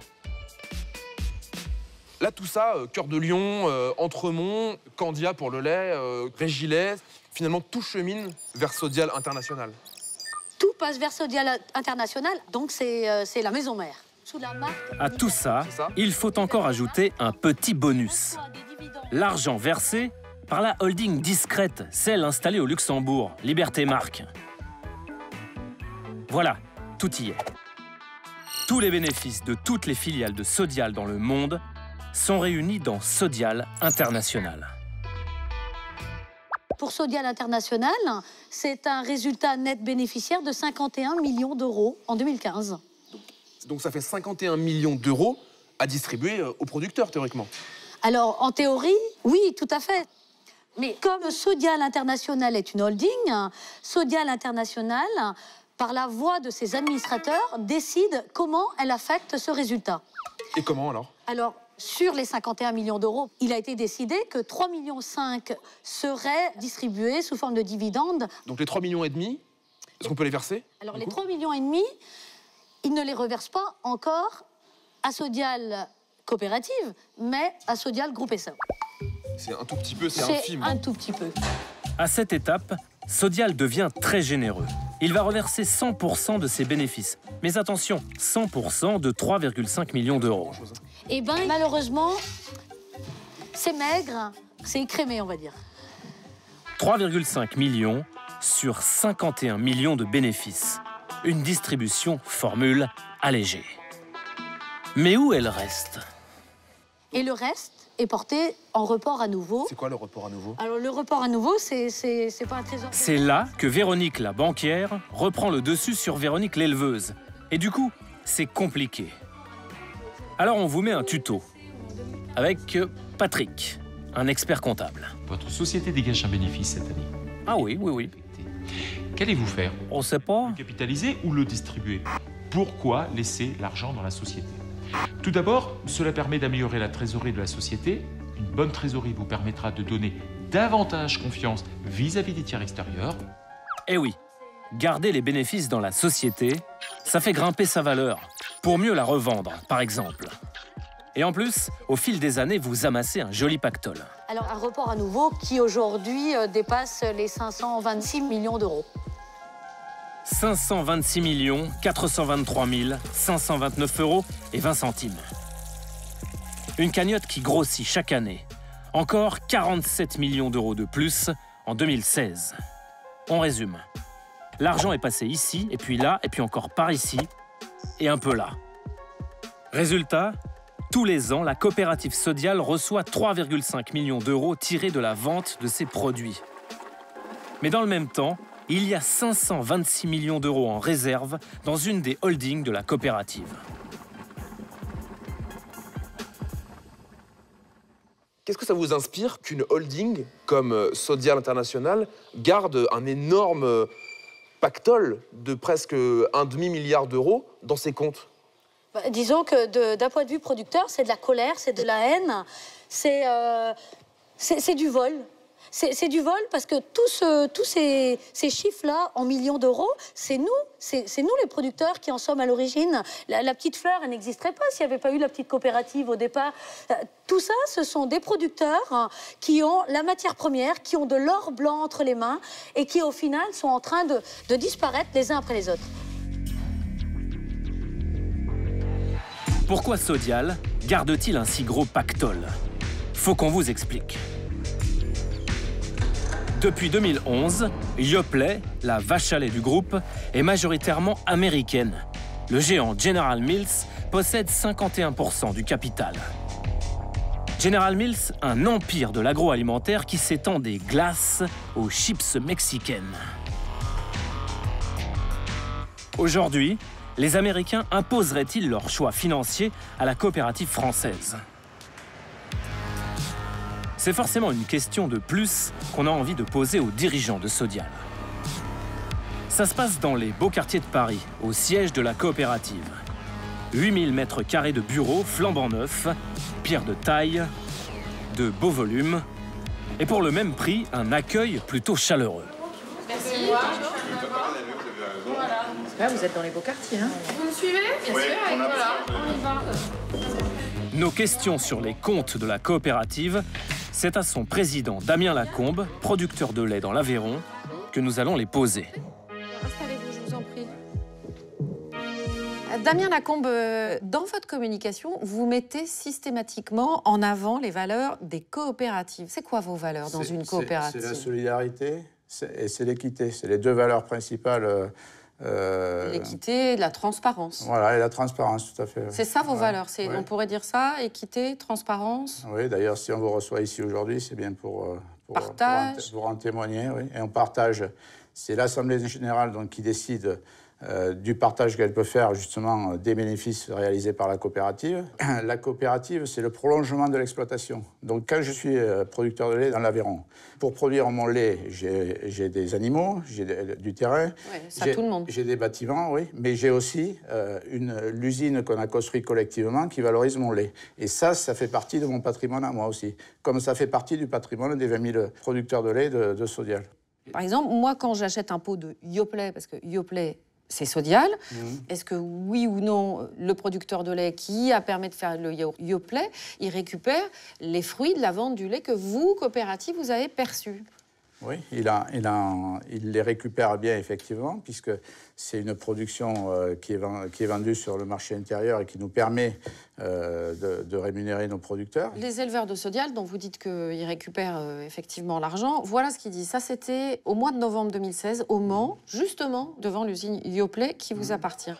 Là, tout ça, Cœur de Lion, Entremont, Candia pour le lait, Régilais, finalement, tout chemine vers Sodial International. Tout passe vers Sodial International, donc c'est la maison mère. Sous la marque... À tout ça, il faut encore ajouter un petit bonus. L'argent versé par la holding discrète, celle installée au Luxembourg, Liberté Marque. Voilà, tout y est. Tous les bénéfices de toutes les filiales de Sodial dans le monde sont réunis dans Sodial International. Pour Sodial International, c'est un résultat net bénéficiaire de 51 millions d'euros en 2015. Donc ça fait 51 millions d'euros à distribuer aux producteurs, théoriquement. Alors, en théorie, oui, tout à fait. Mais comme Sodial International est une holding, Sodial International, par la voix de ses administrateurs, décide comment elle affecte ce résultat. Et comment, alors? Alors, sur les 51 millions d'euros, il a été décidé que 3,5 millions seraient distribués sous forme de dividendes. Donc les 3,5 millions, est-ce qu'on peut les verser? Alors, les 3,5 millions, ils ne les reversent pas encore à Sodial Coopérative, mais à Sodial Groupe SA. C'est un tout petit peu, c'est infime. C'est un tout petit peu. À cette étape, Sodial devient très généreux. Il va reverser 100% de ses bénéfices. Mais attention, 100% de 3,5 millions d'euros. Eh bien, malheureusement, c'est maigre, c'est écrémé, on va dire. 3,5 millions sur 51 millions de bénéfices. Une distribution formule allégée. Mais où elle reste? Et le reste est porté en report à nouveau. C'est quoi le report à nouveau? Alors le report à nouveau, c'est pas un trésor. C'est là que Véronique la banquière reprend le dessus sur Véronique l'éleveuse. Et du coup, c'est compliqué. Alors on vous met un tuto avec Patrick, un expert comptable. Votre société dégage un bénéfice cette année. Ah oui, oui, oui. Qu'allez-vous faire? On sait pas. Le capitaliser ou le distribuer? Pourquoi laisser l'argent dans la société? Tout d'abord, cela permet d'améliorer la trésorerie de la société. Une bonne trésorerie vous permettra de donner davantage confiance vis-à-vis des tiers extérieurs. Eh oui, garder les bénéfices dans la société, ça fait grimper sa valeur, pour mieux la revendre, par exemple. Et en plus, au fil des années, vous amassez un joli pactole. Alors un report à nouveau qui aujourd'hui dépasse les 526 millions d'euros. 526 423 529 € et 20 centimes. Une cagnotte qui grossit chaque année. Encore 47 millions d'euros de plus en 2016. On résume. L'argent est passé ici, et puis là, et puis encore par ici, et un peu là. Résultat, tous les ans, la coopérative Sodial reçoit 3,5 millions d'euros tirés de la vente de ses produits. Mais dans le même temps, il y a 526 millions d'euros en réserve dans une des holdings de la coopérative. Qu'est-ce que ça vous inspire qu'une holding comme Sodial International garde un énorme pactole de presque 1,5 milliard d'euros dans ses comptes? Disons que d'un point de vue producteur, c'est de la colère, c'est de la haine, c'est du vol. C'est du vol parce que tous ces chiffres-là en millions d'euros, c'est nous les producteurs qui en sommes à l'origine. La petite fleur, elle n'existerait pas s'il n'y avait pas eu la petite coopérative au départ. Tout ça, ce sont des producteurs qui ont la matière première, qui ont de l'or blanc entre les mains et qui, au final, sont en train de disparaître les uns après les autres. Pourquoi Sodial garde-t-il un si gros pactole? Faut qu'on vous explique. Depuis 2011, Yoplait, la vache à lait du groupe, est majoritairement américaine. Le géant General Mills possède 51% du capital. General Mills, un empire de l'agroalimentaire qui s'étend des glaces aux chips mexicaines. Aujourd'hui, les Américains imposeraient-ils leur choix financier à la coopérative française? C'est forcément une question de plus qu'on a envie de poser aux dirigeants de Sodial. Ça se passe dans les beaux quartiers de Paris, au siège de la coopérative. 8000 mètres carrés de bureaux flambant neufs, pierre de taille, de beaux volumes, et pour le même prix, un accueil plutôt chaleureux. Merci. Là, vous êtes dans les beaux quartiers, hein? Vous me suivez? Bien sûr, et voilà, on y va. Nos questions sur les comptes de la coopérative, c'est à son président Damien Lacombe, producteur de lait dans l'Aveyron, que nous allons les poser. Installez-vous, je vous en prie. Damien Lacombe, dans votre communication, vous mettez systématiquement en avant les valeurs des coopératives. C'est quoi vos valeurs dans une coopérative? C'est la solidarité et c'est l'équité. C'est les deux valeurs principales. L'équité, la transparence. Voilà, et la transparence, tout à fait. C'est ça vos valeurs, ouais. On pourrait dire ça, équité, transparence. Oui, d'ailleurs, si on vous reçoit ici aujourd'hui, c'est bien pour en témoigner. Oui. Et on partage, c'est l'Assemblée générale donc, qui décide du partage qu'elle peut faire justement des bénéfices réalisés par la coopérative. La coopérative, c'est le prolongement de l'exploitation. Donc quand je suis producteur de lait dans l'Aveyron, pour produire mon lait, j'ai des animaux, j'ai du terrain, tout le monde. J'ai des bâtiments, oui, mais j'ai aussi l'usine qu'on a construite collectivement qui valorise mon lait. Et ça fait partie de mon patrimoine à moi aussi, comme ça fait partie du patrimoine des 20 000 producteurs de lait de Sodial. Par exemple, moi, quand j'achète un pot de Yoplait, parce que Yoplait, c'est Sodial. Est-ce que oui ou non, le producteur de lait qui a permis de faire le Yoplait, il récupère les fruits de la vente du lait que vous, coopérative, vous avez perçu? Oui, il les récupère bien, effectivement, puisque c'est une production qui est vendue sur le marché intérieur et qui nous permet de rémunérer nos producteurs. Les éleveurs de Sodial, dont vous dites qu'ils récupèrent effectivement l'argent, voilà ce qu'ils disent. Ça, c'était au mois de novembre 2016, au Mans, justement, devant l'usine Yoplait qui vous appartient.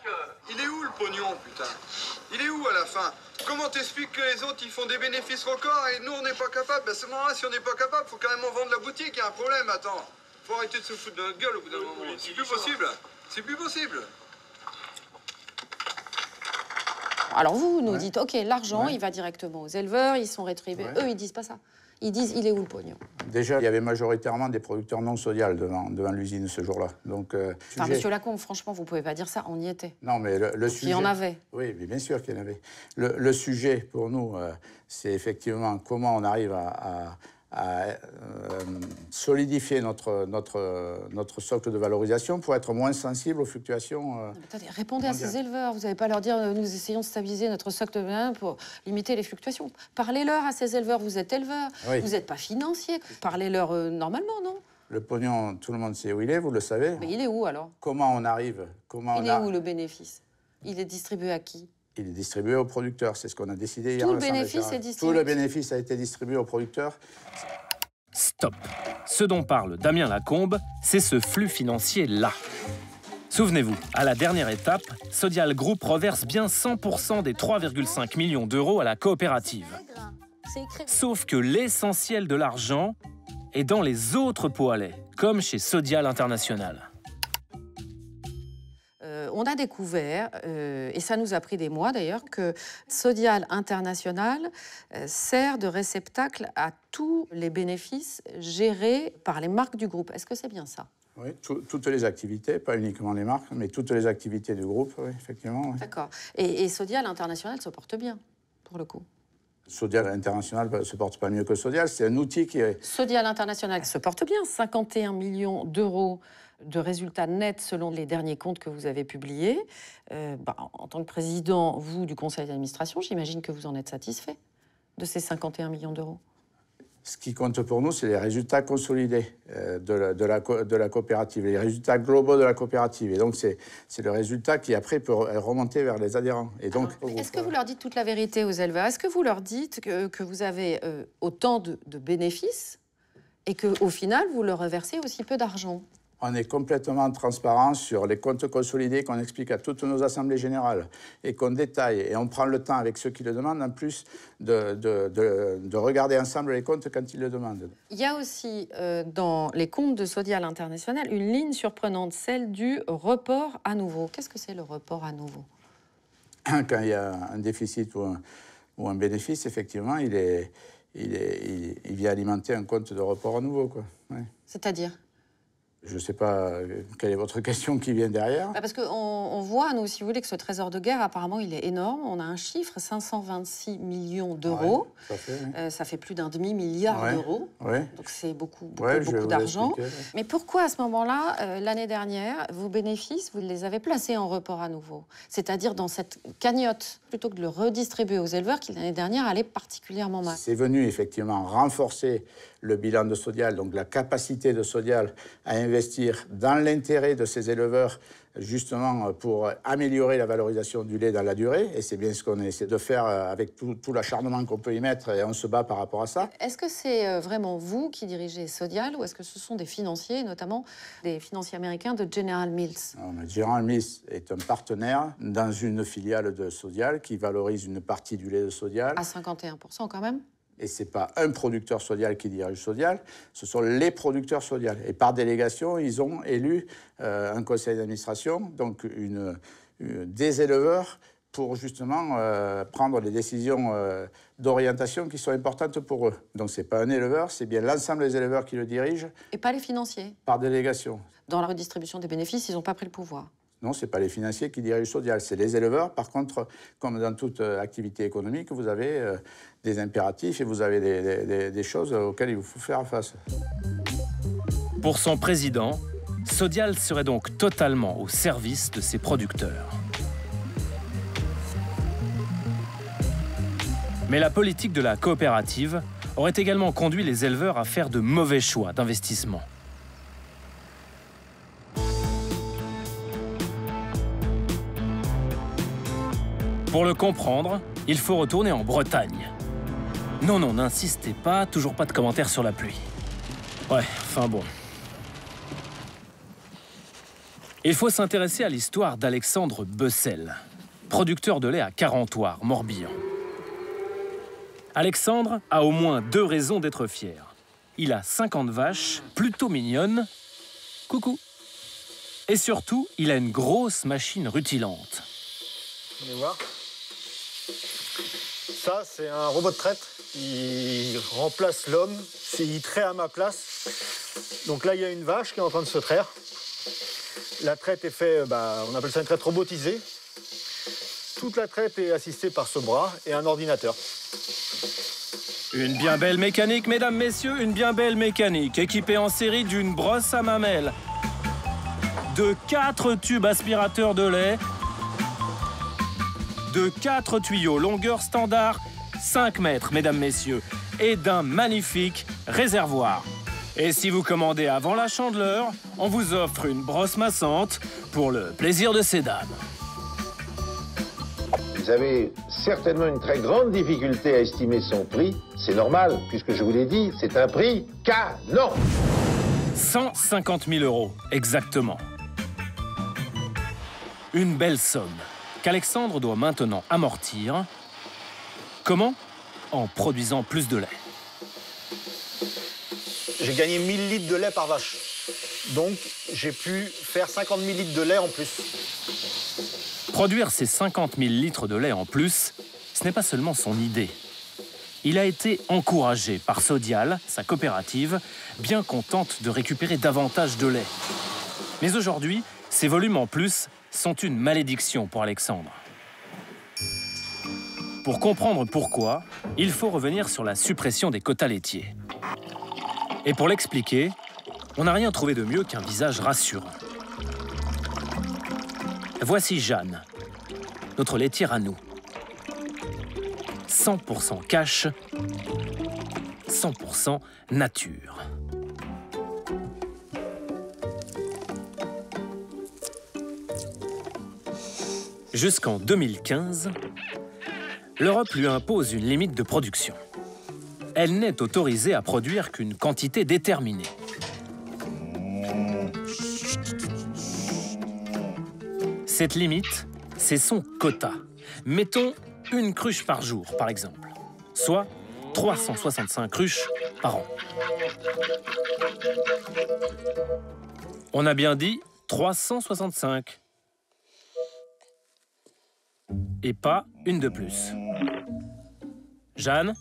Il est où le pognon, putain? Il est où à la fin? Comment t'expliques que les autres ils font des bénéfices records et nous on n'est pas capable? Ben, à ce moment-là, si on n'est pas capable, faut quand même vendre la boutique, il y a un problème, attends. Faut arrêter de se foutre de notre gueule au bout d'un moment. C'est plus possible. C'est plus possible. Alors vous nous dites, ok, l'argent, il va directement aux éleveurs, ils sont rétribués. Eux, ils disent pas ça. Ils disent, il est où le pognon? Déjà, il y avait majoritairement des producteurs non Sodial devant l'usine ce jour-là. Donc, enfin, monsieur Lacombe, franchement, vous pouvez pas dire ça, on y était. Non, mais le sujet... Il y en avait. Oui, mais bien sûr qu'il y en avait. Le sujet, pour nous, c'est effectivement comment on arrive à solidifier notre socle de valorisation pour être moins sensible aux fluctuations. Attendez, répondez à ces éleveurs. Vous n'allez pas leur dire nous essayons de stabiliser notre socle pour limiter les fluctuations. Parlez-leur à ces éleveurs. Vous êtes éleveurs, vous n'êtes pas financier. Parlez-leur normalement, non? Le pognon, tout le monde sait où il est, vous le savez. Mais il est où alors? Comment on arrive? Il est où le bénéfice? Il est distribué à qui? Il est distribué aux producteurs, c'est ce qu'on a décidé hier. Tout le bénéfice est distribué. Tout le bénéfice a été distribué aux producteurs. Stop. Ce dont parle Damien Lacombe, c'est ce flux financier-là. Souvenez-vous, à la dernière étape, Sodial Group reverse bien 100% des 3,5 millions d'euros à la coopérative. Sauf que l'essentiel de l'argent est dans les autres pots à lait, comme chez Sodial International. On a découvert, et ça nous a pris des mois d'ailleurs, que Sodial International sert de réceptacle à tous les bénéfices gérés par les marques du groupe. Est-ce que c'est bien ça? Oui, toutes les activités, pas uniquement les marques, mais toutes les activités du groupe, oui, effectivement. Oui. D'accord. Et Sodial International se porte bien, pour le coup? Sodial International ne se porte pas mieux que Sodial, c'est un outil qui est... Sodial International se porte bien, 51 millions d'euros de résultats nets selon les derniers comptes que vous avez publiés. En tant que président, vous, du conseil d'administration, j'imagine que vous en êtes satisfait de ces 51 millions d'euros. Ce qui compte pour nous, c'est les résultats consolidés de la coopérative, les résultats globaux de la coopérative. Et donc, c'est le résultat qui, après, peut remonter vers les adhérents. Et donc, est-ce que vous leur dites toute la vérité aux éleveurs? Est-ce que vous leur dites que vous avez autant de bénéfices et qu'au final, vous leur reversez aussi peu d'argent? On est complètement transparent sur les comptes consolidés qu'on explique à toutes nos assemblées générales et qu'on détaille. Et on prend le temps avec ceux qui le demandent, en plus, de regarder ensemble les comptes quand ils le demandent. Il y a aussi, dans les comptes de Sodial International, une ligne surprenante, celle du report à nouveau. Qu'est-ce que c'est le report à nouveau? Quand il y a un déficit ou un bénéfice, effectivement, il vient alimenter un compte de report à nouveau, quoi. Ouais. C'est-à-dire? Je ne sais pas quelle est votre question qui vient derrière. Parce qu'on voit, nous, si vous voulez, que ce trésor de guerre, apparemment, il est énorme. On a un chiffre, 526 millions d'euros. Ouais, ça fait plus d'un demi-milliard d'euros. Ouais. Donc c'est beaucoup d'argent. Mais pourquoi, à ce moment-là, l'année dernière, vos bénéfices, vous les avez placés en report à nouveau? C'est-à-dire dans cette cagnotte, plutôt que de le redistribuer aux éleveurs, qui l'année dernière allait particulièrement mal. C'est venu, effectivement, renforcer le bilan de Sodial, donc la capacité de Sodial à investir dans l'intérêt de ses éleveurs, justement pour améliorer la valorisation du lait dans la durée. Et c'est bien ce qu'on essaie de faire avec tout l'acharnement qu'on peut y mettre, et on se bat par rapport à ça. Est-ce que c'est vraiment vous qui dirigez Sodial, ou est-ce que ce sont des financiers, notamment des financiers américains de General Mills? General Mills est un partenaire dans une filiale de Sodial qui valorise une partie du lait de Sodial. À 51% quand même? Et ce n'est pas un producteur Sodial qui dirige Sodial, ce sont les producteurs Sodial. Et par délégation, ils ont élu un conseil d'administration, donc des éleveurs, pour justement prendre les décisions d'orientation qui sont importantes pour eux. Donc ce n'est pas un éleveur, c'est bien l'ensemble des éleveurs qui le dirigent. Et pas les financiers? Par délégation. Dans la redistribution des bénéfices, ils n'ont pas pris le pouvoir? Non, ce n'est pas les financiers qui dirigent Sodial, c'est les éleveurs. Par contre, comme dans toute activité économique, vous avez des impératifs et vous avez des choses auxquelles il vous faut faire face. Pour son président, Sodial serait donc totalement au service de ses producteurs. Mais la politique de la coopérative aurait également conduit les éleveurs à faire de mauvais choix d'investissement. Pour le comprendre, il faut retourner en Bretagne. Non, n'insistez pas, toujours pas de commentaires sur la pluie. Ouais, enfin bon. Il faut s'intéresser à l'histoire d'Alexandre Bessel, producteur de lait à Carentoire, Morbihan. Alexandre a au moins 2 raisons d'être fier. Il a 50 vaches, plutôt mignonnes. Coucou. Et surtout, il a une grosse machine rutilante. Venez voir. Ça, c'est un robot de traite. Il remplace l'homme. Il traite à ma place. Donc là, il y a une vache qui est en train de se traire. La traite est faite, on appelle ça une traite robotisée. Toute la traite est assistée par ce bras et un ordinateur. Une bien belle mécanique, mesdames, messieurs, une bien belle mécanique, équipée en série d'une brosse à mamelles, de 4 tubes aspirateurs de lait, de 4 tuyaux longueur standard, 5 mètres, mesdames, messieurs, et d'un magnifique réservoir. Et si vous commandez avant la Chandeleur, on vous offre une brosse massante pour le plaisir de ces dames. Vous avez certainement une très grande difficulté à estimer son prix. C'est normal, puisque je vous l'ai dit, c'est un prix canon. 150 000 €, exactement. Une belle somme qu'Alexandre doit maintenant amortir. Comment? En produisant plus de lait. J'ai gagné 1000 litres de lait par vache. Donc, j'ai pu faire 50 000 litres de lait en plus. Produire ces 50 000 litres de lait en plus, ce n'est pas seulement son idée. Il a été encouragé par Sodial, sa coopérative, bien contente de récupérer davantage de lait. Mais aujourd'hui, ces volumes en plus sont une malédiction pour Alexandre. Pour comprendre pourquoi, il faut revenir sur la suppression des quotas laitiers. Et pour l'expliquer, on n'a rien trouvé de mieux qu'un visage rassurant. Voici Jeanne, notre laitière à nous. 100% cash, 100% nature. Jusqu'en 2015, l'Europe lui impose une limite de production. Elle n'est autorisée à produire qu'une quantité déterminée. Cette limite, c'est son quota. Mettons une cruche par jour, par exemple, soit 365 cruches par an. On a bien dit 365. Et pas une de plus. Jeanne,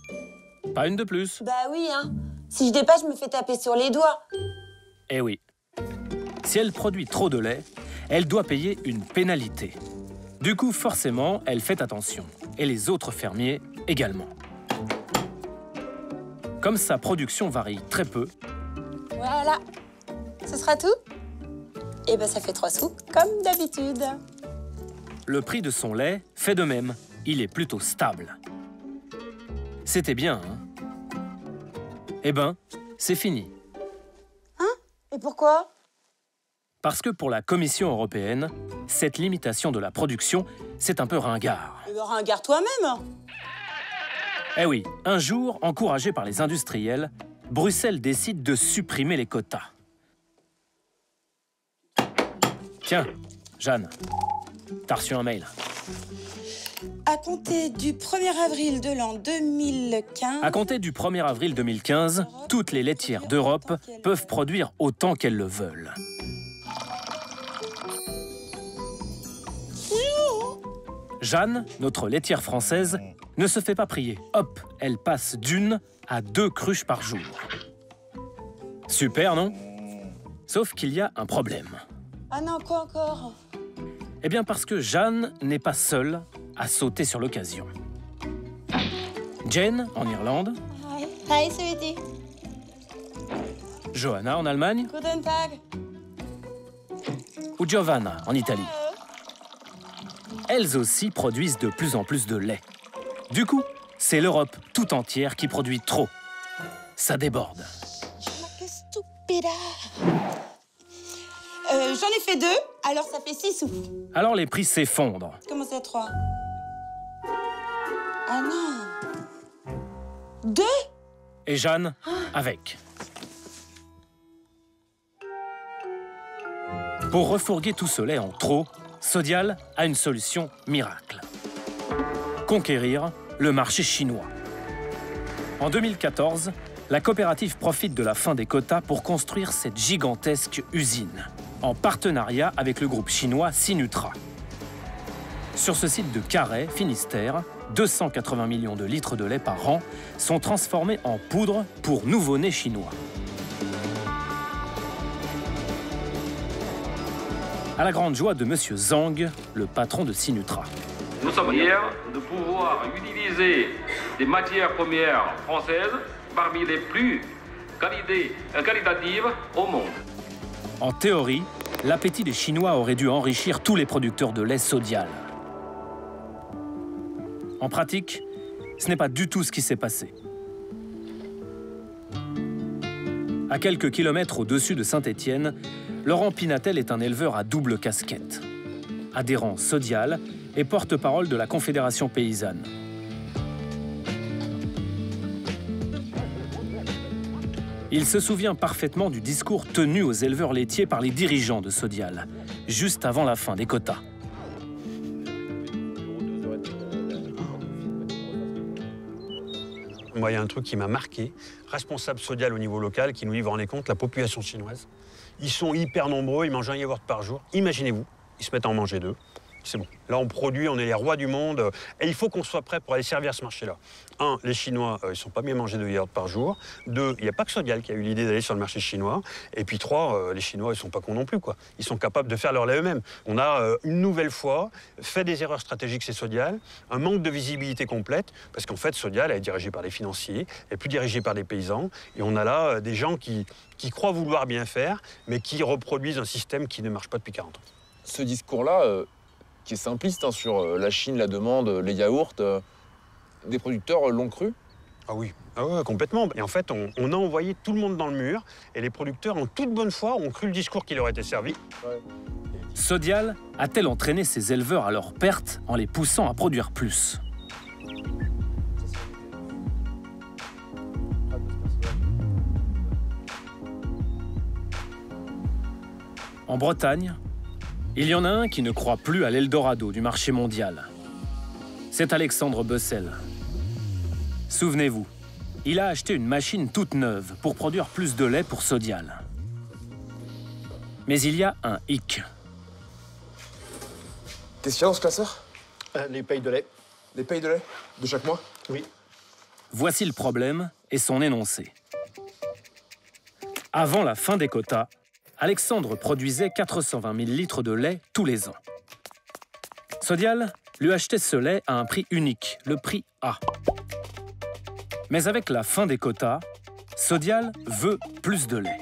pas une de plus. Bah oui, hein. Si je dépasse, je me fais taper sur les doigts. Eh oui. Si elle produit trop de lait, elle doit payer une pénalité. Du coup, forcément, elle fait attention. Et les autres fermiers également. Comme sa production varie très peu. Voilà. Ce sera tout? Et ben ça fait 3 sous, comme d'habitude. Le prix de son lait fait de même. Il est plutôt stable. C'était bien, hein? Eh ben, c'est fini. Hein? Et pourquoi? Parce que pour la Commission européenne, cette limitation de la production, c'est un peu ringard. Eh ben, ringard toi-même. Eh oui, un jour, encouragé par les industriels, Bruxelles décide de supprimer les quotas. Tiens, Jeanne, t'as reçu un mail. À compter du 1er avril de l'an 2015... À compter du 1er avril 2015, toutes les laitières d'Europe peuvent produire autant qu'elles le veulent. Jeanne, notre laitière française, ne se fait pas prier. Hop, elle passe d'1 à 2 cruches par jour. Super, non? Sauf qu'il y a un problème. Ah non, quoi encore? Eh bien parce que Jeanne n'est pas seule à sauter sur l'occasion. Jane, en Irlande. Hi, sweetie. Johanna, en Allemagne. Guten Tag. Ou Giovanna, en Italie. Elles aussi produisent de plus en plus de lait. Du coup, c'est l'Europe tout entière qui produit trop. Ça déborde. Que stupida. J'en ai fait 2, alors ça fait 6 sous. Alors les prix s'effondrent. Comment ça, 3? Ah non. 2? Et Jeanne, avec. Pour refourguer tout ce lait en trop, Sodial a une solution miracle. Conquérir le marché chinois. En 2014, la coopérative profite de la fin des quotas pour construire cette gigantesque usine, en partenariat avec le groupe chinois Sinutra. Sur ce site de Carhaix, Finistère, 280 millions de litres de lait par an sont transformés en poudre pour nouveau-nés chinois. À la grande joie de M. Zhang, le patron de Sinutra. Nous sommes fiers de pouvoir utiliser des matières premières françaises parmi les plus qualitatives au monde. En théorie, l'appétit des Chinois aurait dû enrichir tous les producteurs de lait Sodial. En pratique, ce n'est pas du tout ce qui s'est passé. À quelques kilomètres au-dessus de Saint-Étienne, Laurent Pinatel est un éleveur à double casquette. Adhérent Sodial et porte-parole de la Confédération paysanne. Il se souvient parfaitement du discours tenu aux éleveurs laitiers par les dirigeants de Sodial, juste avant la fin des quotas. Moi, il y a un truc qui m'a marqué. Responsable Sodial au niveau local qui nous dit, vous vous rendez compte, la population chinoise, ils sont hyper nombreux, ils mangent un yaourt par jour. Imaginez-vous, ils se mettent à en manger 2. c'est bon. Là, on produit, on est les rois du monde. Et il faut qu'on soit prêt pour aller servir ce marché-là. 1, les Chinois, ils ne sont pas bien mangés de yaourt par jour. 2, il n'y a pas que Sodial qui a eu l'idée d'aller sur le marché chinois. Et puis 3, les Chinois, ils ne sont pas cons non plus, quoi. Ils sont capables de faire leur lait eux-mêmes. On a une nouvelle fois fait des erreurs stratégiques chez Sodial, un manque de visibilité complète, parce qu'en fait, Sodial est dirigé par des financiers, est plus dirigé par des paysans. Et on a là des gens qui croient vouloir bien faire, mais qui reproduisent un système qui ne marche pas depuis 40 ans. Ce discours-là, qui est simpliste hein, sur la Chine, la demande, les yaourts, des producteurs l'ont cru? Ah oui, complètement. Et en fait, on a envoyé tout le monde dans le mur, et les producteurs, en toute bonne foi, ont cru le discours qui leur était servi. Ouais. Sodial a-t-elle entraîné ses éleveurs à leur perte en les poussant à produire plus? En Bretagne, il y en a un qui ne croit plus à l'Eldorado du marché mondial. C'est Alexandre Bessel. Souvenez-vous, il a acheté une machine toute neuve pour produire plus de lait pour Sodial. Mais il y a un hic. Qu'est-ce qu'il y a dans ce classeur? Les payes de lait. Les payes de lait de chaque mois? Oui. Voici le problème et son énoncé. Avant la fin des quotas, Alexandre produisait 420 000 litres de lait tous les ans. Sodial lui achetait ce lait à un prix unique, le prix A. Mais avec la fin des quotas, Sodial veut plus de lait.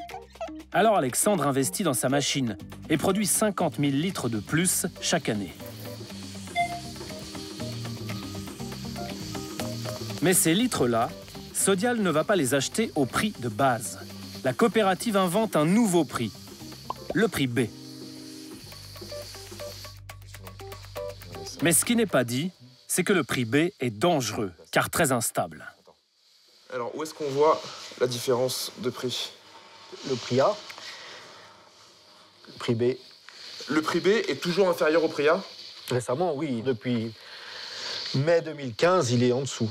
Alors Alexandre investit dans sa machine et produit 50 000 litres de plus chaque année. Mais ces litres-là, Sodial ne va pas les acheter au prix de base. La coopérative invente un nouveau prix, le prix B. Mais ce qui n'est pas dit, c'est que le prix B est dangereux, car très instable. Alors, où est-ce qu'on voit la différence de prix? Le prix A, le prix B. Le prix B est toujours inférieur au prix A? Récemment, oui. Depuis mai 2015, il est en dessous.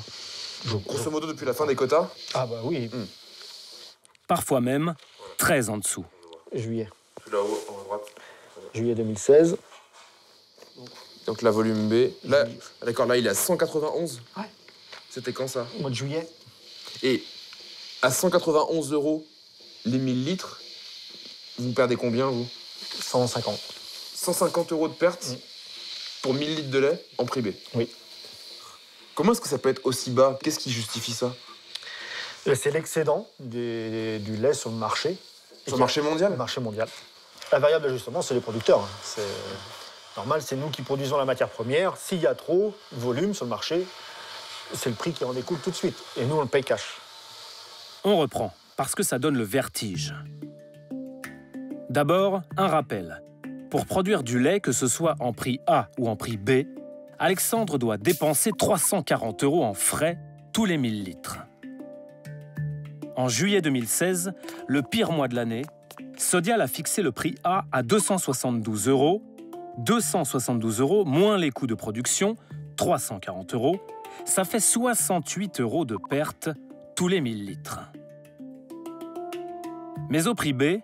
Grosso modo, depuis la fin des quotas? Ah bah oui. Parfois même, très en dessous. Juillet. Là-haut, en droite. Juillet 2016. Donc la volume B. Là, d'accord, là, il est à 191. Ouais. C'était quand, ça? Au mois de juillet. Et à 191 € les 1000 litres, vous perdez combien, vous? 150. 150 € de perte pour 1000 litres de lait en prix B? Oui. Comment est-ce que ça peut être aussi bas? Qu'est-ce qui justifie ça? C'est l'excédent du lait sur le marché. Sur le marché mondial? Le marché mondial. La variable d'ajustement, c'est les producteurs. C'est normal, c'est nous qui produisons la matière première. S'il y a trop de volume sur le marché, c'est le prix qui en découle tout de suite. Et nous, on le paye cash. On reprend, parce que ça donne le vertige. D'abord, un rappel. Pour produire du lait, que ce soit en prix A ou en prix B, Alexandre doit dépenser 340 € en frais tous les 1000 litres. En juillet 2016, le pire mois de l'année, Sodial a fixé le prix A à 272 €, 272 € moins les coûts de production, 340 €, ça fait 68 € de perte tous les 1000 litres. Mais au prix B,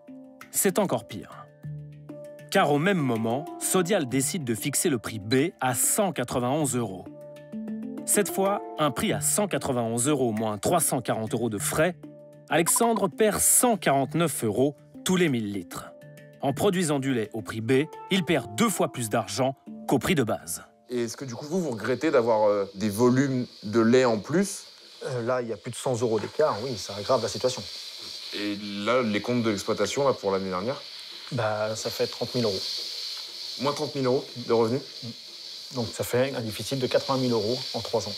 c'est encore pire. Car au même moment, Sodial décide de fixer le prix B à 191 €. Cette fois, un prix à 191 € moins 340 € de frais, Alexandre perd 149 € tous les 1000 litres. En produisant du lait au prix B, il perd 2 fois plus d'argent qu'au prix de base. Et est-ce que du coup, vous regrettez d'avoir des volumes de lait en plus? Là, il y a plus de 100 € d'écart, oui, ça aggrave la situation. Et là, les comptes de l'exploitation là, pour l'année dernière? Bah, ça fait 30 000 €. Moins 30 000 € de revenus? Donc ça fait un déficit de 80 000 € en 3 ans.